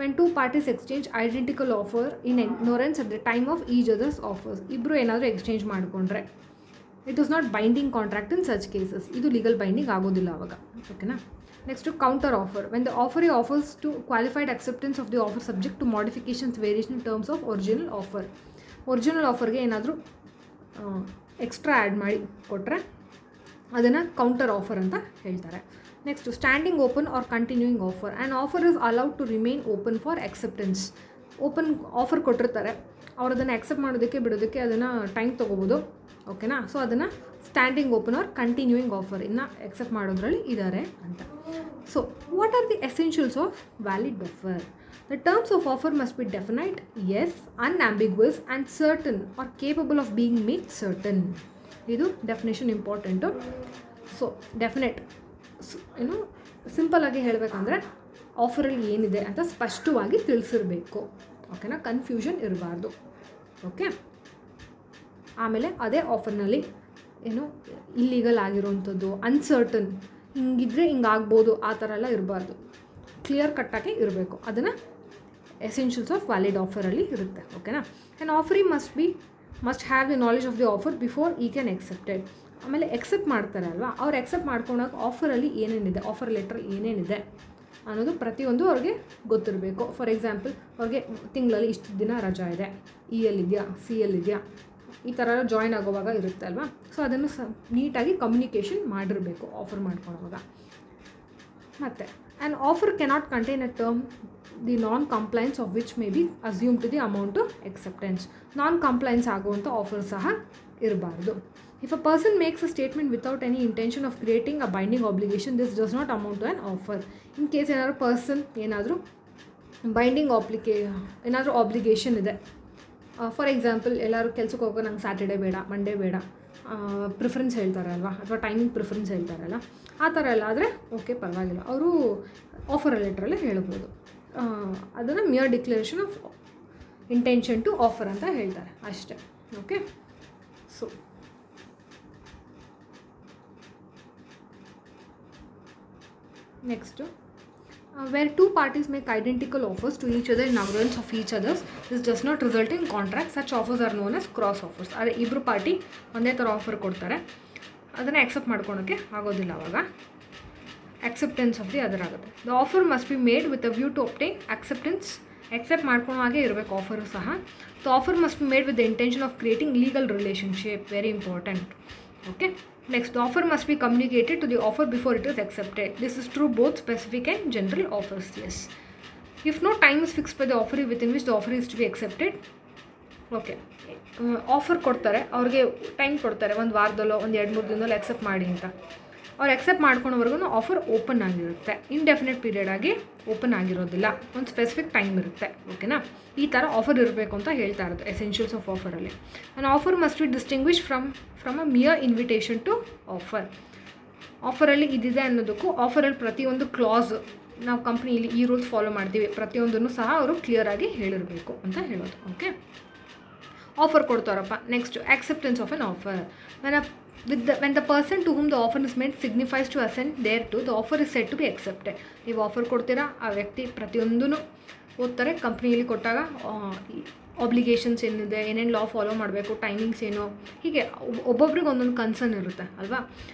When two parties exchange identical offer in ignorance at the time of each other's offers. ಇಬ್ಬರು ಏನಾದರೂ ಎಕ್ಸ್ಚೇಂಜ್ ಮಾಡಿಕೊಂಡ್ರೆ it is not binding contract in such cases. ಇದು legal binding ಆಗೋದಿಲ್ಲ ಆವಾಗ. ಓಕೆನಾ. Next counter offer. When the offer offers to qualified acceptance of the offer subject to modifications variation in terms of original offer. Original ಆಫರ್ಗೆ ಏನಾದರೂ extra add ಮಾಡಿ ಕೊಟ್ಟರೆ ಅದನ್ನು counter offer ಅಂತ ಹೇಳ್ತಾರೆ. Next standing open or continuing offer. And offer is allowed to remain open for acceptance. Open offer ಕೊಟ್ಟಿರ್ತಾರೆ, ಅವ್ರು ಅದನ್ನು ಆಕ್ಸೆಪ್ಟ್ ಮಾಡೋದಕ್ಕೆ ಬಿಡೋದಕ್ಕೆ ಅದನ್ನು ಟೈಮ್ ತೊಗೋಬೋದು. ಓಕೆನಾ. ಸೊ ಅದನ್ನು standing open or continuing offer ಇನ್ನು ಎಕ್ಸೆಪ್ಟ್ ಮಾಡೋದ್ರಲ್ಲಿ ಇದ್ದಾರೆ ಅಂತ. So what are the essentials of valid offer? The terms of offer must be definite, yes, unambiguous and certain or capable of being made certain. ಇದು definition important. So definite ಏನು ಸಿಂಪಲ್ಲಾಗಿ ಹೇಳಬೇಕಂದ್ರೆ ಆಫರಲ್ಲಿ ಏನಿದೆ ಅಂತ ಸ್ಪಷ್ಟವಾಗಿ ತಿಳಿಸಿರಬೇಕು. ಓಕೆನಾ. ಕನ್ಫ್ಯೂಷನ್ ಇರಬಾರ್ದು. ಓಕೆ. ಆಮೇಲೆ ಅದೇ ಆಫರ್ನಲ್ಲಿ ಏನು ಇಲ್ಲೀಗಲ್ ಆಗಿರೋವಂಥದ್ದು, ಅನ್ಸರ್ಟನ್, ಹಿಂಗಿದ್ರೆ ಹಿಂಗಾಗ್ಬೋದು ಆ ಥರ ಎಲ್ಲ ಇರಬಾರ್ದು. ಕ್ಲಿಯರ್ ಕಟ್ಟಾಗಿ ಇರಬೇಕು. ಅದನ್ನು ಎಸೆನ್ಷಿಯಲ್ಸ್ ಆಫ್ ವ್ಯಾಲಿಡ್ ಆಫರಲ್ಲಿ ಇರುತ್ತೆ. ಓಕೆನಾ. And offeree must have the knowledge of the offer before he can accepted. ಆಮೇಲೆ ಎಕ್ಸೆಪ್ಟ್ ಮಾಡ್ತಾರೆ ಅಲ್ವಾ, ಅವ್ರು ಎಕ್ಸೆಪ್ಟ್ ಮಾಡ್ಕೊಂಡಾಗ ಆಫರಲ್ಲಿ ಏನೇನಿದೆ, ಆಫರ್ ಲೆಟ್ರ್ ಏನೇನಿದೆ ಅನ್ನೋದು ಪ್ರತಿಯೊಂದು ಅವ್ರಿಗೆ ಗೊತ್ತಿರಬೇಕು. ಫಾರ್ ಎಕ್ಸಾಂಪಲ್, ಅವ್ರಿಗೆ ತಿಂಗಳಲ್ಲಿ ಇಷ್ಟು ದಿನ ರಜಾ ಇದೆ, ಇದೆಯಾ, ಇದೆಯಾ, ಈ ಥರ ಜಾಯ್ನ್ ಆಗೋವಾಗ ಇರುತ್ತೆ ಅಲ್ವಾ. ಸೊ ಅದನ್ನು ನೀಟಾಗಿ ಕಮ್ಯುನಿಕೇಷನ್ ಮಾಡಿರಬೇಕು ಆಫರ್ ಮಾಡ್ಕೊಳ್ಳೋವಾಗ. ಮತ್ತು an offer cannot contain a term the non compliance of which may be assume to the amount to acceptance. Non compliance ಆಗುವಂಥ ಆಫರ್ ಸಹ ಇರಬಾರ್ದು. If a person makes a statement without any intention of creating a binding obligation, this does not amount to an offer. In case ಏನಾದರೂ person ಏನಾದರೂ binding ಏನಾದರೂ obligation ಇದೆ, for example ಎಲ್ಲರೂ ಕೆಲಸಕ್ಕೆ ಹೋಗೋ ನಂಗೆ ಸ್ಯಾಟರ್ಡೇ ಬೇಡ, ಮಂಡೇ ಬೇಡ, ಪ್ರಿಫರೆನ್ಸ್ ಹೇಳ್ತಾರೆ ಅಲ್ವಾ, ಅಥವಾ ಟೈಮಿಂಗ್ ಪ್ರಿಫರೆನ್ಸ್ ಹೇಳ್ತಾರಲ್ಲ, ಆ ಥರ ಎಲ್ಲ ಆದರೆ ಓಕೆ ಪರವಾಗಿಲ್ಲ, ಅವರು ಆಫರ್ ಲೆಟ್ರಲ್ಲೇ ಹೇಳ್ಬೋದು. ಅದನ್ನು mere declaration of intention to offer ಅಂತ ಹೇಳ್ತಾರೆ ಅಷ್ಟೇ. Okay. So next, where two parties make identical offers to each other in ignorance of each other's, this does not result in contract. Such offers are known as cross offers. ಆದರೆ ಇಬ್ಬರು party ಒಂದೇ ಥರ offer ಕೊಡ್ತಾರೆ, ಅದನ್ನು accept ಮಾಡ್ಕೊಳೋಕ್ಕೆ ಆಗೋದಿಲ್ಲ, ಆವಾಗ acceptance of the other ಆಗುತ್ತೆ. The offer must be made with a view to obtain acceptance. accept ಮಾಡ್ಕೊಳ್ಳೋ ಹಾಗೆ ಇರಬೇಕು ಆಫರು ಸಹ. The offer must be made with the intention of creating legal relationship. Very important. Okay. Next, the offer must be communicated to the offer before it is accepted. This is true both specific and general offers. Yes. If no time is fixed by the offeree within which the offer is to be accepted, okay. Offer ಕೊಡ್ತಾರೆ, ಅವ್ರಿಗೆ time ಕೊಡ್ತಾರೆ, ಒಂದು ವಾರದಲ್ಲೋ ಒಂದು 2-3 ದಿನದಲ್ಲೋ accept ಮಾಡಿ ಅಂತ. ಅವ್ರು accept ಮಾಡ್ಕೊಳೋವರೆಗೂ offer open ಆಗಿರುತ್ತೆ. Indefinite period ಆಗಿ ಓಪನ್ ಆಗಿರೋದಿಲ್ಲ, ಒಂದು ಸ್ಪೆಸಿಫಿಕ್ ಟೈಮ್ ಇರುತ್ತೆ. ಓಕೆನಾ. ಈ ಥರ ಆಫರ್ ಇರಬೇಕು ಅಂತ ಹೇಳ್ತಾ ಇರೋದು ಎಸೆನ್ಷಿಯಲ್ಸ್ ಆಫ್ ಆಫರಲ್ಲಿ. And offer must be distinguish from a mere invitation to offer. ಆಫರಲ್ಲಿ ಇದಿದೆ ಅನ್ನೋದಕ್ಕೂ ಆಫರಲ್ಲಿ ಪ್ರತಿಯೊಂದು ಕ್ಲಾಸ್ ನಾವು ಕಂಪ್ನಿಯಲ್ಲಿ ಈ ರೂಲ್ಸ್ ಫಾಲೋ ಮಾಡ್ತೀವಿ ಪ್ರತಿಯೊಂದನ್ನು ಸಹ ಅವರು ಕ್ಲಿಯರಾಗಿ ಹೇಳಿರಬೇಕು ಅಂತ ಹೇಳೋದು. ಓಕೆ. ಆಫರ್ ಕೊಡ್ತಾರಪ್ಪ. Next, acceptance of an offer. when the person to whom the offer is meant signifies to assent thereto, the offer is said to be accepted. ನೀವು ಆಫರ್ ಕೊಡ್ತೀರಾ, ಆ ವ್ಯಕ್ತಿ ಪ್ರತಿಯೊಂದೂ ಓದ್ತಾರೆ. ಕಂಪ್ನಿಯಲ್ಲಿ ಕೊಟ್ಟಾಗ ಆಬ್ಲಿಗೇಷನ್ಸ್ ಏನಿದೆ, ಏನೇನು ಲಾ ಫಾಲೋ ಮಾಡಬೇಕು, ಟೈಮಿಂಗ್ಸ್ ಏನು, ಹೀಗೆ ಒಬ್ಬೊಬ್ರಿಗೆ ಒಂದೊಂದು ಕನ್ಸರ್ನ್ ಇರುತ್ತೆ ಅಲ್ವಾ.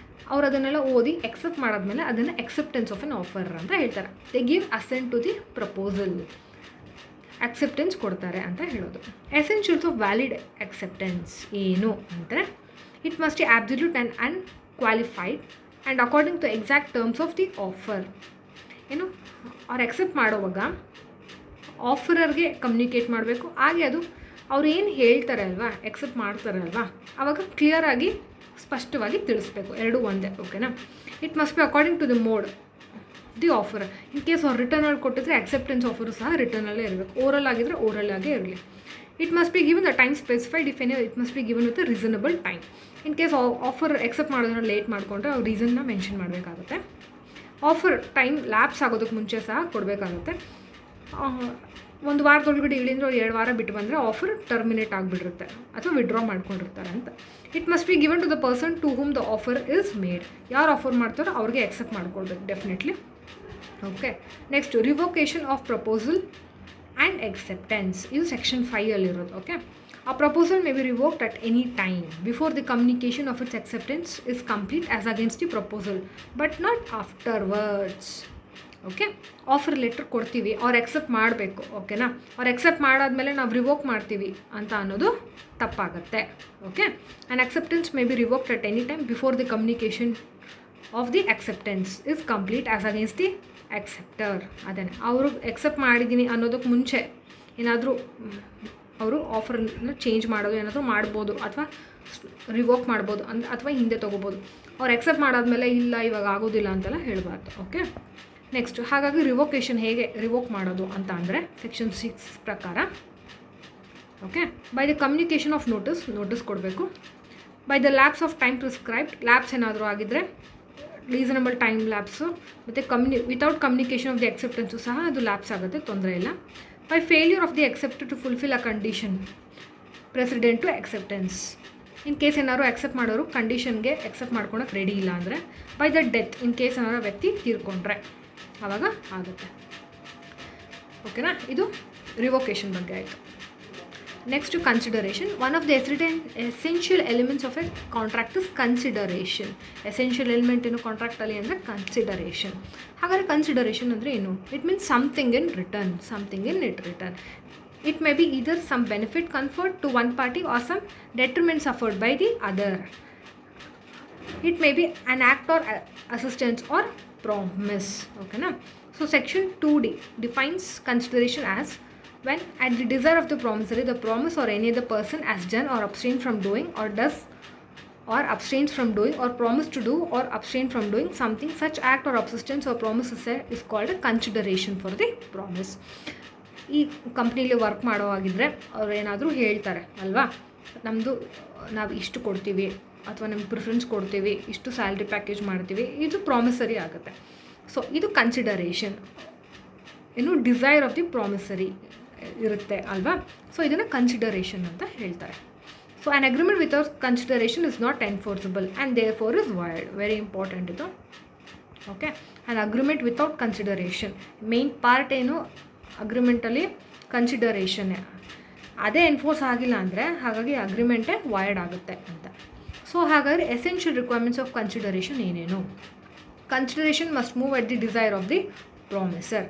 ಅವ್ರು ಅದನ್ನೆಲ್ಲ ಓದಿ ಎಕ್ಸೆಪ್ಟ್ ಮಾಡಾದ್ಮೇಲೆ ಅದನ್ನು acceptance ಆಫ್ ಎನ್ ಆಫರ್ ಅಂತ ಹೇಳ್ತಾರೆ. They give assent to the proposal. acceptance ಕೊಡ್ತಾರೆ ಅಂತ ಹೇಳೋದು. ಎಸೆನ್ಷಿಯಲ್ಸ್ ಆಫ್ ವ್ಯಾಲಿಡ್ acceptance ಏನು ಅಂದರೆ, it must be absolute and unqualified and according to exact terms of the offer. ಏನು ಅವ್ರು ಎಕ್ಸೆಪ್ಟ್ ಮಾಡೋವಾಗ ಆಫರರ್ಗೆ ಕಮ್ಯುನಿಕೇಟ್ ಮಾಡಬೇಕು, ಹಾಗೆ ಅದು ಅವ್ರು ಏನು ಹೇಳ್ತಾರೆ ಅಲ್ವಾ, ಎಕ್ಸೆಪ್ಟ್ ಮಾಡ್ತಾರೆ ಅಲ್ವಾ, ಆವಾಗ ಕ್ಲಿಯರಾಗಿ ಸ್ಪಷ್ಟವಾಗಿ ತಿಳಿಸ್ಬೇಕು, ಎರಡೂ ಒಂದೇ. ಓಕೆನಾ. It must be according to the mode the offer. In case ಅವ್ರು ರಿಟರ್ನಲ್ಲಿ ಕೊಟ್ಟಿದ್ರೆ ಆಕ್ಸೆಪ್ಟೆನ್ಸ್ ಆಫರು ಸಹ ರಿಟರ್ನಲ್ಲೇ ಇರಬೇಕು, ಓರಲ್ ಆಗಿದ್ದರೆ ಓರಲ್ ಆಗೇ ಇರಲಿ. It must be given the time specified, if any it must be given with reasonable time. In case offer accept ಮಾಡೋದನ್ನ late ಮಾಡಿಕೊಂಡ್ರೆ ಅವ್ರು ರೀಸನ್ನ ಮೆನ್ಷನ್ ಮಾಡಬೇಕಾಗುತ್ತೆ. ಆಫರ್ ಟೈಮ್ ಲ್ಯಾಪ್ಸ್ ಆಗೋದಕ್ಕೆ ಮುಂಚೆ ಸಹ ಕೊಡಬೇಕಾಗುತ್ತೆ. ಒಂದು ವಾರದೊಳಗಡೆ ಇಳಿಂದ್ರೆ 2 ವಾರ ಬಿಟ್ಟು ಬಂದರೆ ಆಫರ್ ಟರ್ಮಿನೇಟ್ ಆಗಿಬಿಟ್ಟಿರುತ್ತೆ ಅಥವಾ ವಿಡ್ರಾ ಮಾಡ್ಕೊಂಡಿರ್ತಾರೆ ಅಂತ. It must be given to the person to whom the offer is made. ಯಾರು ಆಫರ್ ಮಾಡ್ತಾರೋ ಅವ್ರಿಗೆ ಎಕ್ಸೆಪ್ಟ್ ಮಾಡ್ಕೊಳ್ಬೇಕು definitely. Okay. Next, revocation of proposal and acceptance. ಇದು section 5 okay. A proposal may be revoked at any time before the communication of its acceptance is complete as against the proposal, but not afterwards. Okay. Offer letter ಕೊಡ್ತೀವಿ, ಅವ್ರು accept ಮಾಡಬೇಕು. ಓಕೆನಾ. ಅವ್ರು accept ಮಾಡಾದ್ಮೇಲೆ ನಾವು revoke ಮಾಡ್ತೀವಿ ಅಂತ ಅನ್ನೋದು ತಪ್ಪಾಗುತ್ತೆ. Okay. And acceptance may be revoked at any time before the communication of the acceptance is complete as against the acceptor. ಅದನ್ನೇ ಅವರು ಎಕ್ಸೆಪ್ಟ್ ಮಾಡಿದ್ದೀನಿ ಅನ್ನೋದಕ್ಕೆ ಮುಂಚೆ ಏನಾದರೂ ಅವರು ಆಫರನ್ನು ಚೇಂಜ್ ಮಾಡೋದು ಏನಾದರೂ ಮಾಡ್ಬೋದು, ಅಥವಾ ರಿವೋಕ್ ಮಾಡ್ಬೋದು ಅಥವಾ ಹಿಂದೆ ತೊಗೋಬೋದು. ಅವ್ರು ಎಕ್ಸೆಪ್ಟ್ ಮಾಡಾದ್ಮೇಲೆ ಇಲ್ಲ ಇವಾಗ ಆಗೋದಿಲ್ಲ ಅಂತೆಲ್ಲ ಹೇಳಬಾರ್ದು. ಓಕೆ. ನೆಕ್ಸ್ಟ್, ಹಾಗಾಗಿ ರಿವೋಕೇಷನ್ ಹೇಗೆ ರಿವೋಕ್ ಮಾಡೋದು ಅಂತ ಅಂದರೆ ಸೆಕ್ಷನ್ 6 ಪ್ರಕಾರ, okay, by the communication of notice ಕೊಡಬೇಕು. By the lapse of time prescribed, lapse ಏನಾದರೂ ಆಗಿದ್ದರೆ ರೀಸನಬಲ್ ಟೈಮ್ ಲ್ಯಾಪ್ಸು, ಮತ್ತು without communication of the acceptance ಸಹ ಅದು ಲ್ಯಾಪ್ಸ್ ಆಗುತ್ತೆ, ತೊಂದರೆ ಇಲ್ಲ. By failure of the acceptor to fulfil a condition precedent to acceptance. In case ಏನಾದ್ರು ಅಕ್ಸೆಪ್ಟ್ ಮಾಡೋರು ಕಂಡೀಷನ್ಗೆ ಎಕ್ಸೆಪ್ಟ್ ಮಾಡ್ಕೊಳಕ್ಕೆ ರೆಡಿ ಇಲ್ಲ ಅಂದರೆ, by the death, in case ಏನಾದ್ರು ವ್ಯಕ್ತಿ ತೀರ್ಕೊಂಡ್ರೆ ಆವಾಗ ಆಗುತ್ತೆ. ಓಕೆನಾ. ಇದು ರಿವೋಕೇಷನ್ ಬಗ್ಗೆ ಆಯಿತು. Next consideration. One of the essential elements of A contract is consideration. Essential element ಏನು ಕಾಂಟ್ರಾಕ್ಟಲ್ಲಿ ಅಂದರೆ ಕನ್ಸಿಡರೇಷನ್. ಹಾಗಾದರೆ ಕನ್ಸಿಡರೇಷನ್ ಅಂದರೆ ಏನು? It means something in return, something in return. It may be either some benefit conferred to one party or some detriment suffered by the other. It may be an act or assistance or promise. Okay na? So section 2D defines consideration as when at the desire of the promissory the promise or any other person has done or abstained from doing or does or abstains from doing or promise to do or abstain from doing something, such act or assistance or promise is called a consideration for the promise. ಈ ಕಂಪ್ನೀಲಿ work ಮಾಡೋ ಆಗಿದ್ದರೆ ಅವ್ರು ಏನಾದರೂ ಹೇಳ್ತಾರೆ ಅಲ್ವಾ, ನಮ್ಮದು ನಾವು ಇಷ್ಟು ಕೊಡ್ತೀವಿ ಅಥವಾ ನಮ್ಗೆ ಪ್ರಿಫರೆನ್ಸ್ ಕೊಡ್ತೀವಿ, ಇಷ್ಟು ಸ್ಯಾಲ್ರಿ ಪ್ಯಾಕೇಜ್ ಮಾಡ್ತೀವಿ, ಇದು ಪ್ರಾಮಿಸರಿ ಆಗುತ್ತೆ. ಸೊ ಇದು ಕನ್ಸಿಡರೇಷನ್, ಏನು ಡಿಸೈರ್ ಆಫ್ ದಿ ಪ್ರಾಮಿಸರಿ ಇರುತ್ತೆ ಅಲ್ವಾ. ಸೊ ಇದನ್ನು ಕನ್ಸಿಡರೇಷನ್ ಅಂತ ಹೇಳ್ತಾರೆ. So an agreement without consideration is not enforceable and therefore is void. Very important ಇದು. Okay, an agreement without consideration, main part ಏನು ಅಗ್ರಿಮೆಂಟಲ್ಲಿ ಕನ್ಸಿಡರೇಷನ್ನೇ, ಅದೇ ಎನ್ಫೋರ್ಸ್ ಆಗಿಲ್ಲ ಅಂದರೆ ಹಾಗಾಗಿ ಅಗ್ರಿಮೆಂಟೇ ವಾಯ್ಡ್ ಆಗುತ್ತೆ ಅಂತ. ಸೊ ಹಾಗಾದರೆ ಎಸೆನ್ಷಿಯಲ್ ರಿಕ್ವೈರ್ಮೆಂಟ್ಸ್ ಆಫ್ ಕನ್ಸಿಡರೇಷನ್ ಏನೇನು? Consideration must move at the desire of the promisor.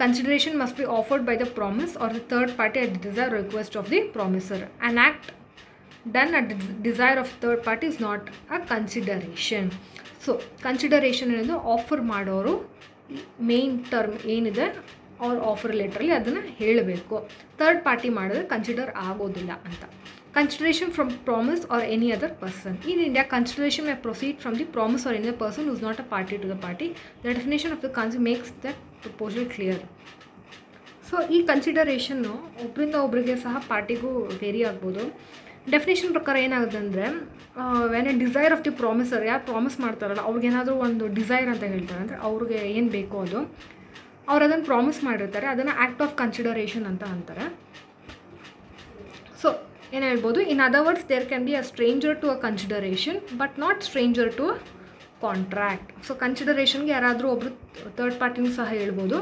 Consideration must be offered by the promise or the third party at the desire or request of the promisor. An act done at the desire of third party is not a consideration. So consideration ಅನ್ನೋದು offer ಮಾಡೋರು main term ಏನಿದೆ ಅವ್ರ offer ಲೆಟ್ರಲ್ಲಿ ಅದನ್ನು ಹೇಳಬೇಕು. Third party ಮಾಡಿದ್ರೆ consider ಆಗೋದಿಲ್ಲ ಅಂತ. Consideration from promise or any other person. In India, consideration may proceed from the promise or any other person who is not a party to the party. The definition of the consideration makes that proposal clear. So ಈ ಕನ್ಸಿಡರೇಷನ್ನು ಒಬ್ಬರಿಂದ ಒಬ್ಬರಿಗೆ ಸಹ ಪಾರ್ಟಿಗೂ very ಆಗ್ಬೋದು. Definition ಪ್ರಕಾರ ಏನಾಗುತ್ತೆ ಅಂದರೆ, when a desire of the promisor, ಯಾರು promise ಮಾಡ್ತಾರಲ್ಲ ಅವ್ರಿಗೇನಾದರೂ ಒಂದು ಡಿಸೈರ್ ಅಂತ ಹೇಳ್ತಾರೆ, ಅಂದರೆ ಅವ್ರಿಗೆ ಏನು ಬೇಕೋ ಅದು ಅವ್ರು ಅದನ್ನು ಪ್ರಾಮಿಸ್ ಮಾಡಿರ್ತಾರೆ, ಅದನ್ನು ಆ್ಯಕ್ಟ್ ಆಫ್ ಕನ್ಸಿಡರೇಷನ್ ಅಂತ ಅಂತಾರೆ. ಸೊ ಏನು ಹೇಳ್ಬೋದು, in other words there can be a stranger to a consideration but not stranger to a contract. So ಕನ್ಸಿಡರೇಷನ್ಗೆ ಯಾರಾದರೂ ಒಬ್ಬರು ಥರ್ಡ್ ಪಾರ್ಟಿನೂ ಸಹ ಹೇಳ್ಬೋದು,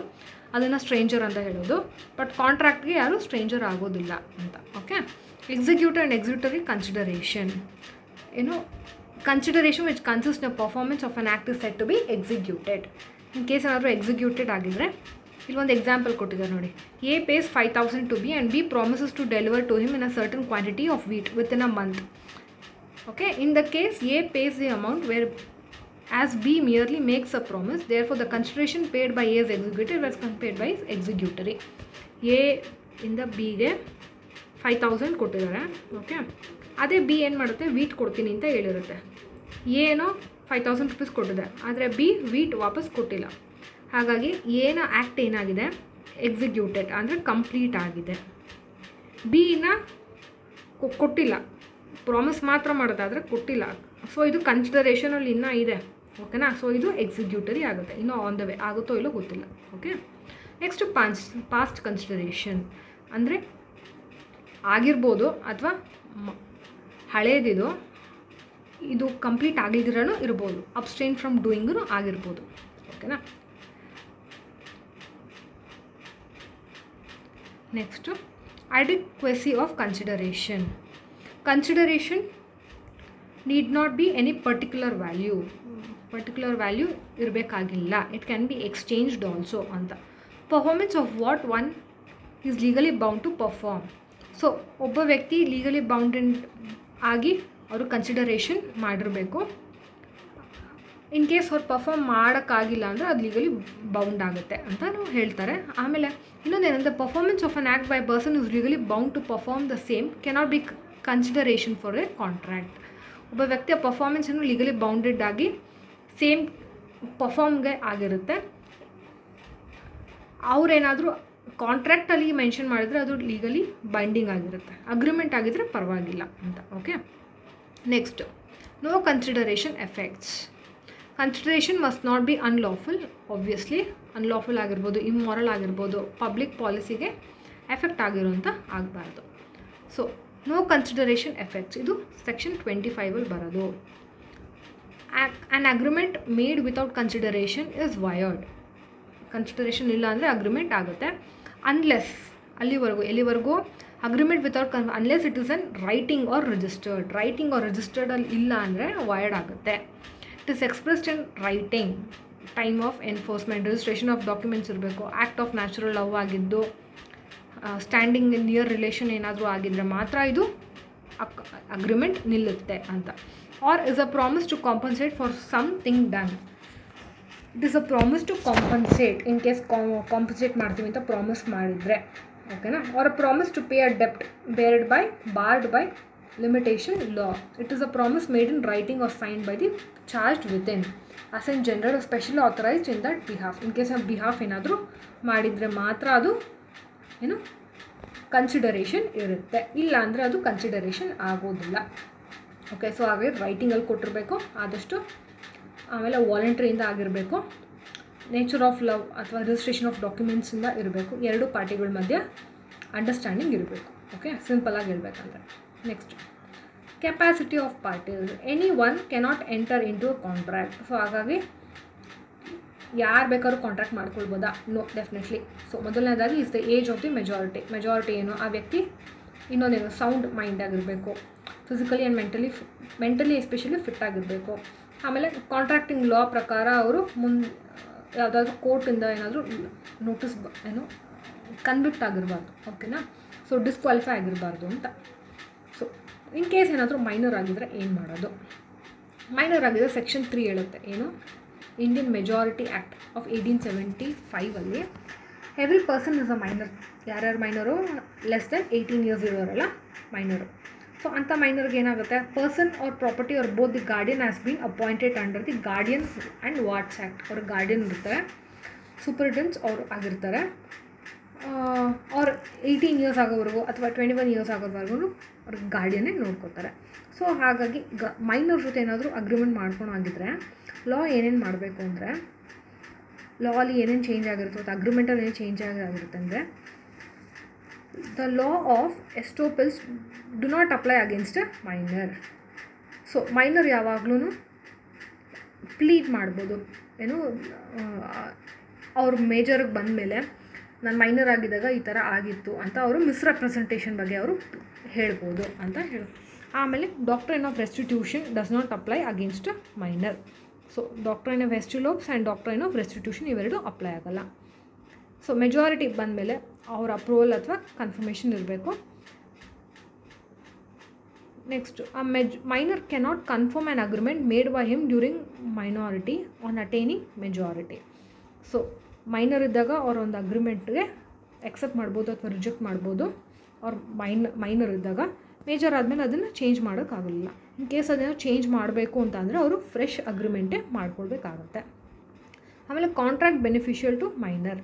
ಅದನ್ನು ಸ್ಟ್ರೇಂಜರ್ ಅಂತ ಹೇಳೋದು, ಬಟ್ ಕಾಂಟ್ರ್ಯಾಕ್ಟ್ಗೆ ಯಾರೂ ಸ್ಟ್ರೇಂಜರ್ ಆಗೋದಿಲ್ಲ ಅಂತ. Okay, executive and executory consideration. ಏನು consideration which consist the performance of an act is set to be executed. In case ಏನಾದರೂ ಎಕ್ಸಿಕ್ಯೂಟೆಡ್ ಆಗಿದ್ದರೆ ಇಲ್ಲೊಂದು ಎಕ್ಸಾಂಪಲ್ ಕೊಟ್ಟಿದ್ದಾರೆ ನೋಡಿ. A pays 5,000 to B and B promises to deliver to him in a certain quantity of wheat within a month. Okay, in the case A pays the amount where as B merely makes a promise, therefore the consideration paid by A is executed as paid by executory. A ಇಂದ ಬಿಗೆ 5,000 ಕೊಟ್ಟಿದ್ದಾರೆ. Okay, ಅದೇ B ಏನು ಮಾಡುತ್ತೆ, wheat ಕೊಡ್ತೀನಿ ಅಂತ ಹೇಳಿರುತ್ತೆ. ಏನೋ 5,000 rupees ಕೊಟ್ಟಿದೆ, ಆದರೆ ಬಿ ವೀಟ್ ವಾಪಸ್ ಕೊಟ್ಟಿಲ್ಲ. ಹಾಗಾಗಿ ಏನೋ ಆ್ಯಕ್ಟ್ ಏನಾಗಿದೆ, ಎಕ್ಸಿಕ್ಯೂಟೆಡ್ ಅಂದರೆ ಕಂಪ್ಲೀಟ್ ಆಗಿದೆ. ಬಿನ ಕೊಟ್ಟಿಲ್ಲ, ಪ್ರಾಮಿಸ್ ಮಾತ್ರ ಮಾಡೋದಾದರೆ ಕೊಟ್ಟಿಲ್ಲ. ಸೊ ಇದು ಕನ್ಸಿಡರೇಷನಲ್ಲಿ ಇನ್ನೂ ಇದೆ. ಓಕೆನಾ, ಸೊ ಇದು ಎಕ್ಸಿಕ್ಯೂಟರಿ ಆಗುತ್ತೆ, ಇನ್ನೂ ಆನ್ ದ ವೇ ಆಗುತ್ತೋ ಇಲ್ಲೋ ಗೊತ್ತಿಲ್ಲ. ಓಕೆ, ನೆಕ್ಸ್ಟ್ ಪಾಸ್ಟ್ ಕನ್ಸಿಡರೇಷನ್ ಅಂದರೆ ಆಗಿರ್ಬೋದು ಅಥವಾ ಹಳೇದಿದು, ಇದು ಕಂಪ್ಲೀಟ್ ಆಗಿದ್ರೂ ಇರ್ಬೋದು, ಅಬ್ಸ್ಟೈನ್ ಫ್ರಮ್ ಡೂಯಿಂಗೂ ಆಗಿರ್ಬೋದು. ಓಕೆನಾ, next adequacy of consideration. Consideration need not be any particular value ಇರಬೇಕಾಗಿಲ್ಲ. It can be exchanged also ಅಂತ. Performance of what one is legally bound to perform. So ಒಬ್ಬ ವ್ಯಕ್ತಿ ಲೀಗಲಿ ಬೌಂಡೆಡ್ ಆಗಿ ಅವರು ಕನ್ಸಿಡರೇಷನ್ ಮಾಡಿರಬೇಕು. ಇನ್ ಕೇಸ್ ಅವ್ರು ಪರ್ಫಾರ್ಮ್ ಮಾಡೋಕ್ಕಾಗಿಲ್ಲ ಅಂದರೆ ಅದು ಲೀಗಲಿ ಬೌಂಡ್ ಆಗುತ್ತೆ ಅಂತ ಹೇಳ್ತಾರೆ. ಆಮೇಲೆ ಇನ್ನೊಂದೇನಂದರೆ, performance of an act by person is legally bound to perform the same cannot be consideration for a contract. ಒಬ್ಬ ವ್ಯಕ್ತಿಯ ಪರ್ಫಾರ್ಮೆನ್ಸನ್ನು ಲೀಗಲಿ ಬೌಂಡೆಡ್ ಆಗಿ ಸೇಮ್ ಪರ್ಫಾರ್ಮ್ಗೆ ಆಗಿರುತ್ತೆ. ಅವರೇನಾದರೂ ಕಾಂಟ್ರ್ಯಾಕ್ಟಲ್ಲಿ ಮೆನ್ಷನ್ ಮಾಡಿದರೆ ಅದು ಲೀಗಲಿ ಬೈಂಡಿಂಗ್ ಆಗಿರುತ್ತೆ. ಅಗ್ರಿಮೆಂಟ್ ಆಗಿದ್ದರೆ ಪರವಾಗಿಲ್ಲ ಅಂತ. Okay, next no consideration effects. Consideration must not be unlawful. Obviously unlawful ಆಗಿರ್ಬೋದು, ಇಮ್ಮಾರಲ್ ಆಗಿರ್ಬೋದು, ಪಬ್ಲಿಕ್ ಪಾಲಿಸಿಗೆ ಎಫೆಕ್ಟ್ ಆಗಿರೋಂಥ ಆಗಬಾರ್ದು. ಸೊ ನೋ ಕನ್ಸಿಡರೇಷನ್ ಎಫೆಕ್ಟ್ಸ್, ಇದು ಸೆಕ್ಷನ್ 25 ಬರೋದು. An agreement made without consideration is void. Consideration ಇಲ್ಲ ಅಂದರೆ ಅಗ್ರಿಮೆಂಟ್ ಆಗುತ್ತೆ. ಅನ್ಲೆಸ್ ಅಲ್ಲಿವರೆಗೂ ಎಲ್ಲಿವರೆಗೂ agreement without unless it is in writing or ರಿಜಿಸ್ಟರ್ಡಲ್ಲಿ ಇಲ್ಲ ಅಂದರೆ ವಾಯ್ಡ್ ಆಗುತ್ತೆ. It is expressed in writing, time of enforcement, registration of documents ಇರಬೇಕು, ಆ್ಯಕ್ಟ್ ಆಫ್ ನ್ಯಾಚುರಲ್ ಲವ್ ಆಗಿದ್ದು, ಸ್ಟ್ಯಾಂಡಿಂಗ್ ಇನ್ ನಿಯರ್ ರಿಲೇಷನ್ ಏನಾದರೂ ಆಗಿದ್ದರೆ ಮಾತ್ರ ಇದು ಅಗ್ರಿಮೆಂಟ್ ನಿಲ್ಲುತ್ತೆ ಅಂತ. Or is a promise to compensate for something done. It is a promise to compensate in case compensate ಮಾಡ್ತೀವಿ ಅಂತ ಪ್ರಾಮಿಸ್ ಮಾಡಿದರೆ, ಓಕೆನಾ. Or a promise to pay a ಡೆಪ್ಟ್ barred by limitation law. It is a promise made in writing or signed by the charged within as in general specially authorised in that behalf. In case behalf ಏನಾದರೂ ಮಾಡಿದರೆ ಮಾತ್ರ ಅದು ಏನು consideration ಇರುತ್ತೆ, ಇಲ್ಲ ಅಂದರೆ ಅದು ಕನ್ಸಿಡರೇಷನ್ ಆಗೋದಿಲ್ಲ. ಓಕೆ, ಸೊ ಹಾಗೆ ರೈಟಿಂಗಲ್ಲಿ ಕೊಟ್ಟಿರಬೇಕು ಆದಷ್ಟು. ಆಮೇಲೆ ವಾಲಂಟ್ರಿಯಿಂದ ಆಗಿರಬೇಕು. ನೇಚರ್ ಆಫ್ ಲವ್ ಅಥವಾ ರಿಜಿಸ್ಟ್ರೇಷನ್ ಆಫ್ ಡಾಕ್ಯುಮೆಂಟ್ಸಿಂದ ಇರಬೇಕು. ಎರಡು ಪಾರ್ಟಿಗಳ ಮಧ್ಯೆ ಅಂಡರ್ಸ್ಟ್ಯಾಂಡಿಂಗ್ ಇರಬೇಕು. ಓಕೆ, ಸಿಂಪಲಾಗಿ ಹೇಳ್ಬೇಕಂದ್ರೆ. Next, capacity of parties. Any one cannot enter in to a contract. So ಹಾಗಾಗಿ ಯಾರು ಬೇಕಾದ್ರೂ ಕಾಂಟ್ರಾಕ್ಟ್ ಮಾಡ್ಕೊಳ್ಬೋದಾ? No, definitely. ಸೊ ಮೊದಲನೇದಾಗಿ is the age of the majority ಏನು ಆ ವ್ಯಕ್ತಿ, ಇನ್ನೊಂದೇನು ಸೌಂಡ್ ಮೈಂಡ್ ಆಗಿರಬೇಕು, physically and mentally especially fit ಆಗಿರಬೇಕು. ಆಮೇಲೆ ಕಾಂಟ್ರಾಕ್ಟಿಂಗ್ ಲಾ ಪ್ರಕಾರ ಅವರು ಯಾವುದಾದ್ರೂ ಕೋರ್ಟಿಂದ ಏನಾದರೂ ನೋಟಿಸ್ ಕನ್ವಿಕ್ಟ್ ಆಗಿರಬಾರ್ದು, ಓಕೆನಾ. ಸೊ ಡಿಸ್ಕ್ವಾಲಿಫೈ ಆಗಿರಬಾರ್ದು ಅಂತ. ಸೊ ಇನ್ ಕೇಸ್ ಏನಾದರೂ ಮೈನರ್ ಆಗಿದ್ದರೆ ಏನು ಮಾಡೋದು? ಮೈನರ್ ಆಗಿದ್ದರೆ ಸೆಕ್ಷನ್ 3 ಹೇಳುತ್ತೆ ಏನು, Indian majority act of 1875 every person is a minor. ಯಾರ್ಯಾರು ಮೈನರು? ಲೆಸ್ ದೆನ್ 18 ಇಯರ್ಸ್ ಇರೋರಲ್ಲ ಮೈನರು. ಸೊ ಅಂಥ ಮೈನರ್ಗೆ ಏನಾಗುತ್ತೆ, person or property or both the guardian has been appointed under the guardian and wards act. ಅವ್ರ guardian ಇರ್ತಾರೆ, superintendents ಅವರು ಆಗಿರ್ತಾರೆ. ಅವ್ರು 18 ಇಯರ್ಸ್ ಆಗೋವರೆಗೂ ಅಥವಾ 21 ಇಯರ್ಸ್ ಆಗೋವರೆಗೂ ಅವ್ರ ಗಾರ್ಡಿಯನ್ನೇ ನೋಡ್ಕೋತಾರೆ. ಸೊ ಹಾಗಾಗಿ ಮೈನರ್ ಜೊತೆ ಏನಾದರೂ ಅಗ್ರಿಮೆಂಟ್ ಮಾಡ್ಕೊಳಾಗಿದ್ದರೆ ಲಾ ಏನೇನು ಮಾಡಬೇಕು ಅಂದರೆ, ಲಾ ಅಲ್ಲಿ ಏನೇನು ಚೇಂಜ್ ಆಗಿರುತ್ತೆ ಮತ್ತು ಅಗ್ರಿಮೆಂಟಲ್ಲಿ ಏನೇನು ಚೇಂಜ್ ಆಗಿರುತ್ತೆ ಅಂದರೆ, the law of estoppels do not apply against a minor. So minor ಯಾವಾಗಲೂ ಪ್ಲೀಡ್ ಮಾಡ್ಬೋದು, ಏನು ಅವ್ರ ಮೇಜರ್ಗೆ ಬಂದಮೇಲೆ ನಾನು ಮೈನರ್ ಆಗಿದ್ದಾಗ ಈ ಥರ ಆಗಿತ್ತು ಅಂತ ಅವರು ಮಿಸ್ರೆಪ್ರೆಸೆಂಟೇಷನ್ ಬಗ್ಗೆ ಅವರು ಹೇಳ್ಬೋದು ಅಂತ ಹೇಳಿ. ಆಮೇಲೆ doctrine of restitution does not apply against a minor. So doctrine of estoppels and doctrine of restitution ಇವೆರಡು ಅಪ್ಲೈ ಆಗೋಲ್ಲ. ಸೊ ಮೆಜಾರಿಟಿ ಬಂದಮೇಲೆ ಅವ್ರ ಅಪ್ರೂವಲ್ ಅಥವಾ ಕನ್ಫರ್ಮೇಷನ್ ಇರಬೇಕು. Next, a minor cannot confirm an agreement made by him during minority on attaining majority. So minor ಇದ್ದಾಗ ಅವ್ರ ಒಂದು ಅಗ್ರಿಮೆಂಟ್ಗೆ accept ಮಾಡ್ಬೋದು ಅಥವಾ ರಿಜೆಕ್ಟ್ ಮಾಡ್ಬೋದು. ಅವ್ರ ಮೈನರ್ ಇದ್ದಾಗ ಮೇಜರ್ ಆದಮೇಲೆ ಅದನ್ನು ಚೇಂಜ್ ಮಾಡೋಕ್ಕಾಗಲಿಲ್ಲ. ಇನ್ ಕೇಸ್ ಅದನ್ನು ಚೇಂಜ್ ಮಾಡಬೇಕು ಅಂತ ಅಂದರೆ ಅವರು ಫ್ರೆಶ್ ಅಗ್ರಿಮೆಂಟೇ ಮಾಡ್ಕೊಳ್ಬೇಕಾಗತ್ತೆ. ಆಮೇಲೆ contract beneficial to minor.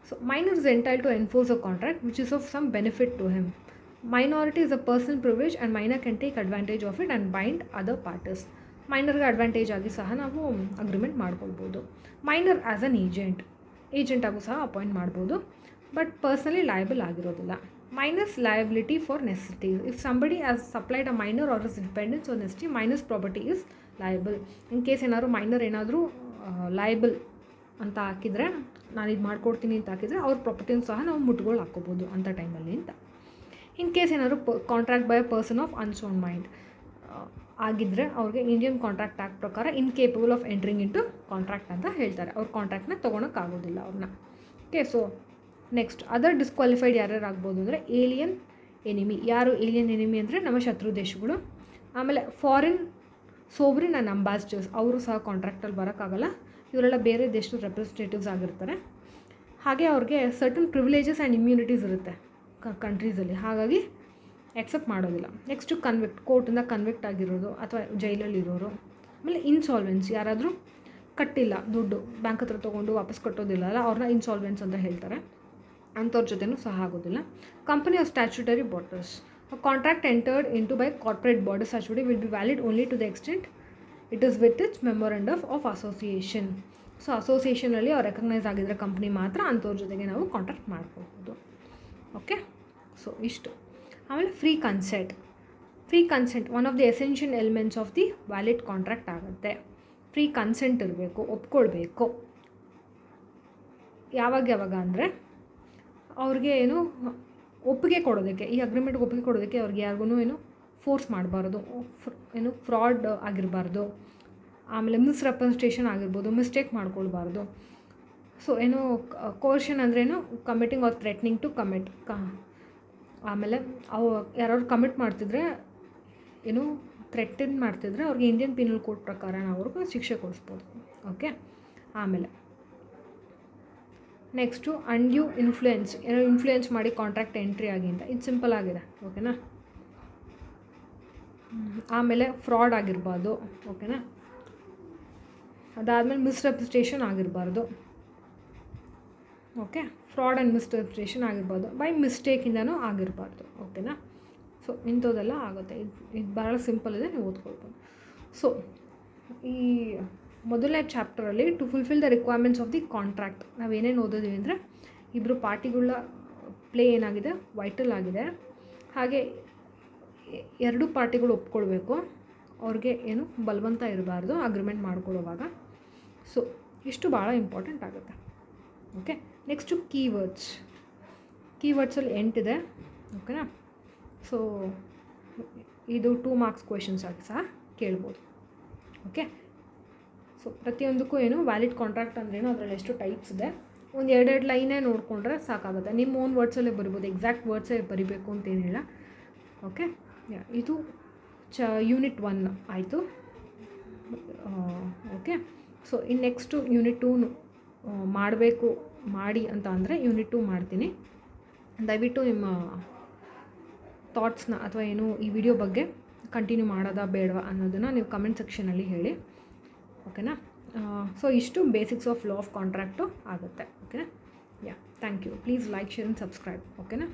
So minor is entitled to enforce a contract which is of some benefit to him. Minority is a personal privilege and minor can take advantage of it and bind other parties. ಮೈನರ್ಗೆ advantage ಆಗಿ ಸಹ ನಾವು agreement ಮಾಡ್ಕೊಳ್ಬೋದು. Minor as an ಏಜೆಂಟಾಗೂ ಸಹ appoint ಮಾಡ್ಬೋದು, but personally liable ಆಗಿರೋದಿಲ್ಲ. Minors liability for necessities. If somebody has supplied a minor or is dependence on necessity, minors property is liable. In case ಏನಾದರೂ minor ಏನಾದರೂ liable ಅಂತ ಹಾಕಿದರೆ, ನಾನು ಇದು ಮಾಡ್ಕೊಡ್ತೀನಿ ಅಂತ ಹಾಕಿದರೆ ಅವ್ರ ಪ್ರಾಪರ್ಟಿನೂ ಸಹ ನಾವು ಮುಟ್ಗಳು ಹಾಕ್ಕೋಬೋದು ಅಂಥ ಟೈಮಲ್ಲಿ ಅಂತ. ಇನ್ ಕೇಸ್ ಏನಾದರೂ contract by a person of unsound mind ಆಗಿದ್ದರೆ ಅವ್ರಿಗೆ ಇಂಡಿಯನ್ ಕಾಂಟ್ರಾಕ್ಟ್ ಆ್ಯಕ್ಟ್ ಪ್ರಕಾರ incapable of entering into contract ಅಂತ ಹೇಳ್ತಾರೆ. ಅವ್ರ ಕಾಂಟ್ರಾಕ್ಟ್ನ ತೊಗೊಳಕ್ಕಾಗೋದಿಲ್ಲ ಅವ್ರನ್ನ. Okay, so next other disqualified ಯಾರ್ಯಾರು ಆಗ್ಬೋದು ಅಂದರೆ ಏಲಿಯನ್ ಎನಿಮಿ. ಯಾರು ಏಲಿಯನ್ ಎನಿಮಿ ಅಂದರೆ ನಮ್ಮ ಶತ್ರು ದೇಶಗಳು. ಆಮೇಲೆ ಫಾರಿನ್ ಸೋವ್ರಿನ್ ಆ್ಯಂಡ್ ಅಂಬಾಸಿಡರ್ಸ್, ಅವರು ಸಹ ಕಾಂಟ್ರಾಕ್ಟಲ್ಲಿ ಬರೋಕ್ಕಾಗಲ್ಲ. ಇವರೆಲ್ಲ ಬೇರೆ ದೇಶದ ರೆಪ್ರೆಸೆಂಟೇಟಿವ್ಸ್ ಆಗಿರ್ತಾರೆ. ಹಾಗೆ ಅವ್ರಿಗೆ ಸರ್ಟನ್ ಪ್ರಿವಿಲೇಜಸ್ ಆ್ಯಂಡ್ ಇಮ್ಯುನಿಟೀಸ್ ಇರುತ್ತೆ ಕಂಟ್ರೀಸಲ್ಲಿ, ಹಾಗಾಗಿ ಎಕ್ಸೆಪ್ಟ್ ಮಾಡೋದಿಲ್ಲ. ನೆಕ್ಸ್ಟು ಕೋರ್ಟಿಂದ ಕನ್ವಿಕ್ಟ್ ಆಗಿರೋದು ಅಥವಾ ಜೈಲಲ್ಲಿರೋರು. ಆಮೇಲೆ ಇನ್ಸಾಲ್ವೆನ್ಸ್, ಯಾರಾದರೂ ಕಟ್ಟಿಲ್ಲ ದುಡ್ಡು, ಬ್ಯಾಂಕ್ ಹತ್ರ ತೊಗೊಂಡು ವಾಪಸ್ ಕಟ್ಟೋದಿಲ್ಲ ಅಲ್ಲ, ಅವ್ರನ್ನ ಇನ್ಸಾಲ್ವೆನ್ಸ್ ಅಂತ ಹೇಳ್ತಾರೆ. ಅಂಥವ್ರ ಜೊತೆನೂ ಸಹ ಆಗೋದಿಲ್ಲ. Company of statutory borders. Contract entered into by corporate border statutory will be valid only to the extent it is with its memorandum of association. So ಅಸೋಸಿಯೇಷನಲ್ಲಿ ಅವ್ರು ರೆಕಗ್ನೈಸ್ ಆಗಿದ್ದರೆ ಕಂಪ್ನಿ ಮಾತ್ರ ಅಂಥವ್ರ ಜೊತೆಗೆ ನಾವು ಕಾಂಟ್ರಾಕ್ಟ್ ಮಾಡ್ಕೊಳ್ಬೋದು. ಓಕೆ, ಸೊ ಇಷ್ಟು. ಆಮೇಲೆ free consent one of the essential elements of the valid contract ಆಗುತ್ತೆ. ಫ್ರೀ ಕನ್ಸೆಂಟ್ ಇರಬೇಕು, ಒಪ್ಕೊಳ್ಬೇಕು. ಯಾವಾಗ ಅಂದರೆ ಅವ್ರಿಗೆ ಏನು ಒಪ್ಪಿಗೆ ಕೊಡೋದಕ್ಕೆ, ಈ ಅಗ್ರಿಮೆಂಟ್ಗೆ ಒಪ್ಪಿಗೆ ಕೊಡೋದಕ್ಕೆ ಅವ್ರಿಗೆ ಯಾರಿಗೂ ಏನು ಫೋರ್ಸ್ ಮಾಡಬಾರ್ದು, ಏನು ಫ್ರಾಡ್ ಆಗಿರಬಾರ್ದು, ಆಮೇಲೆ ಮಿಸ್ರೆಪ್ರೆಸೆಂಟೇಷನ್ ಆಗಿರ್ಬೋದು, ಮಿಸ್ಟೇಕ್ ಮಾಡ್ಕೊಳ್ಬಾರ್ದು. ಸೊ ಏನು ಕೋರ್ಷನ್ ಅಂದ್ರೇನು committing or threatening to commit. ಆಮೇಲೆ ಅವು ಯಾರು ಕಮಿಟ್ ಮಾಡ್ತಿದ್ರೆ ಏನು ಥ್ರೆಟನ್ ಮಾಡ್ತಿದ್ರೆ ಅವ್ರಿಗೆ ಇಂಡಿಯನ್ ಪೀನಲ್ ಕೋಡ್ ಪ್ರಕಾರ ನಾವು ಅವ್ರಿಗೆ ಶಿಕ್ಷೆ ಕೊಡಿಸ್ಬೋದು. ಓಕೆ. ಆಮೇಲೆ ನೆಕ್ಸ್ಟು ಅನ್ಡ್ಯೂ ಇನ್ಫ್ಲೂಯೆನ್ಸ್, ಏನೋ ಇನ್ಫ್ಲೂಯೆನ್ಸ್ ಮಾಡಿ ಕಾಂಟ್ರಾಕ್ಟ್ ಎಂಟ್ರಿ ಆಗಿ ಅಂತ, ಇದು ಸಿಂಪಲ್ ಆಗಿದೆ. ಓಕೆನಾ. ಆಮೇಲೆ ಫ್ರಾಡ್ ಆಗಿರಬಾರ್ದು. ಓಕೆನಾ. ಅದಾದಮೇಲೆ ಮಿಸ್ರೆಪ್ರೆಸೆಂಟೇಷನ್ ಆಗಿರಬಾರ್ದು. ಓಕೆ. ಫ್ರಾಡ್ ಆ್ಯಂಡ್ ಮಿಸ್ರೆಪ್ರೆಸೆಂಟೇಷನ್ ಆಗಿರ್ಬಾರ್ದು, ಬೈ ಮಿಸ್ಟೇಕಿಂದನೂ ಆಗಿರಬಾರ್ದು. ಓಕೆನಾ. ಸೊ ಇಂಥದ್ದೆಲ್ಲ ಆಗುತ್ತೆ. ಇದು ಭಾಳ ಸಿಂಪಲ್ ಇದೆ, ನೀವು ಓದ್ಕೊಳ್ಬೋದು. ಸೊ ಈ ಮೊದಲನೇ ಚಾಪ್ಟರಲ್ಲಿ to fulfil the requirements of the contract ನಾವೇನೇನು ಓದಿದ್ದೀವಿ ಅಂದರೆ ಇಬ್ಬರು ಪಾರ್ಟಿಗಳ ಪ್ಲೇ ಏನಾಗಿದೆ ವೈಟಲ್ ಆಗಿದೆ. ಹಾಗೆ ಎರಡು ಪಾರ್ಟಿಗಳು ಒಪ್ಕೊಳ್ಬೇಕು, ಅವ್ರಿಗೆ ಏನು ಬಲವಂತ ಇರಬಾರ್ದು ಅಗ್ರಿಮೆಂಟ್ ಮಾಡ್ಕೊಳ್ಳೋವಾಗ. ಸೊ ಇಷ್ಟು ಭಾಳ ಇಂಪಾರ್ಟೆಂಟ್ ಆಗುತ್ತೆ. ಓಕೆ. ನೆಕ್ಸ್ಟು ಕೀವರ್ಡ್ಸಲ್ಲಿ 8 ಇದೆ. ಓಕೆನಾ. ಸೊ ಇದು 2 ಮಾರ್ಕ್ಸ್ ಕ್ವೆಶನ್ಸ್ ಆಗಿ ಸಹ ಕೇಳ್ಬೋದು. ಓಕೆ. ಸೊ ಪ್ರತಿಯೊಂದಕ್ಕೂ ಏನು ವ್ಯಾಲಿಡ್ ಕಾಂಟ್ರಾಕ್ಟ್ ಅಂದ್ರೇನು, ಅದರಲ್ಲಿ ಎಷ್ಟು ಟೈಪ್ಸ್ ಇದೆ, ಒಂದು 2 ಲೈನೇ ನೋಡಿಕೊಂಡ್ರೆ ಸಾಕಾಗುತ್ತೆ. ನಿಮ್ಮ ಓನ್ ವರ್ಡ್ಸಲ್ಲೇ ಬರಿಬೋದು, ಎಕ್ಸಾಕ್ಟ್ ವರ್ಡ್ಸೇ ಬರಿಬೇಕು ಅಂತೇನಿಲ್ಲ. ಓಕೆ. ಇದು ಯೂನಿಟ್ 1 ಆಯಿತು. ಓಕೆ. ಸೊ ಇನ್ನು ನೆಕ್ಸ್ಟು ಯೂನಿಟ್ 2 ಮಾಡಿ ಅಂತ ಅಂದರೆ ಯೂನಿಟ್ 2 ಮಾಡ್ತೀನಿ. ದಯವಿಟ್ಟು ನಿಮ್ಮ ಥಾಟ್ಸ್ನ ಅಥವಾ ಏನು ಈ ವಿಡಿಯೋ ಬಗ್ಗೆ ಕಂಟಿನ್ಯೂ ಮಾಡೋದಾ ಬೇಡವಾ ಅನ್ನೋದನ್ನು ನೀವು ಕಮೆಂಟ್ ಸೆಕ್ಷನಲ್ಲಿ ಹೇಳಿ. ಓಕೆನಾ. ಸೊ ಇಷ್ಟು basics of law of contract ಆಗುತ್ತೆ. ಓಕೆನಾ. Thank you. Please like, share and subscribe. ಓಕೆನಾ.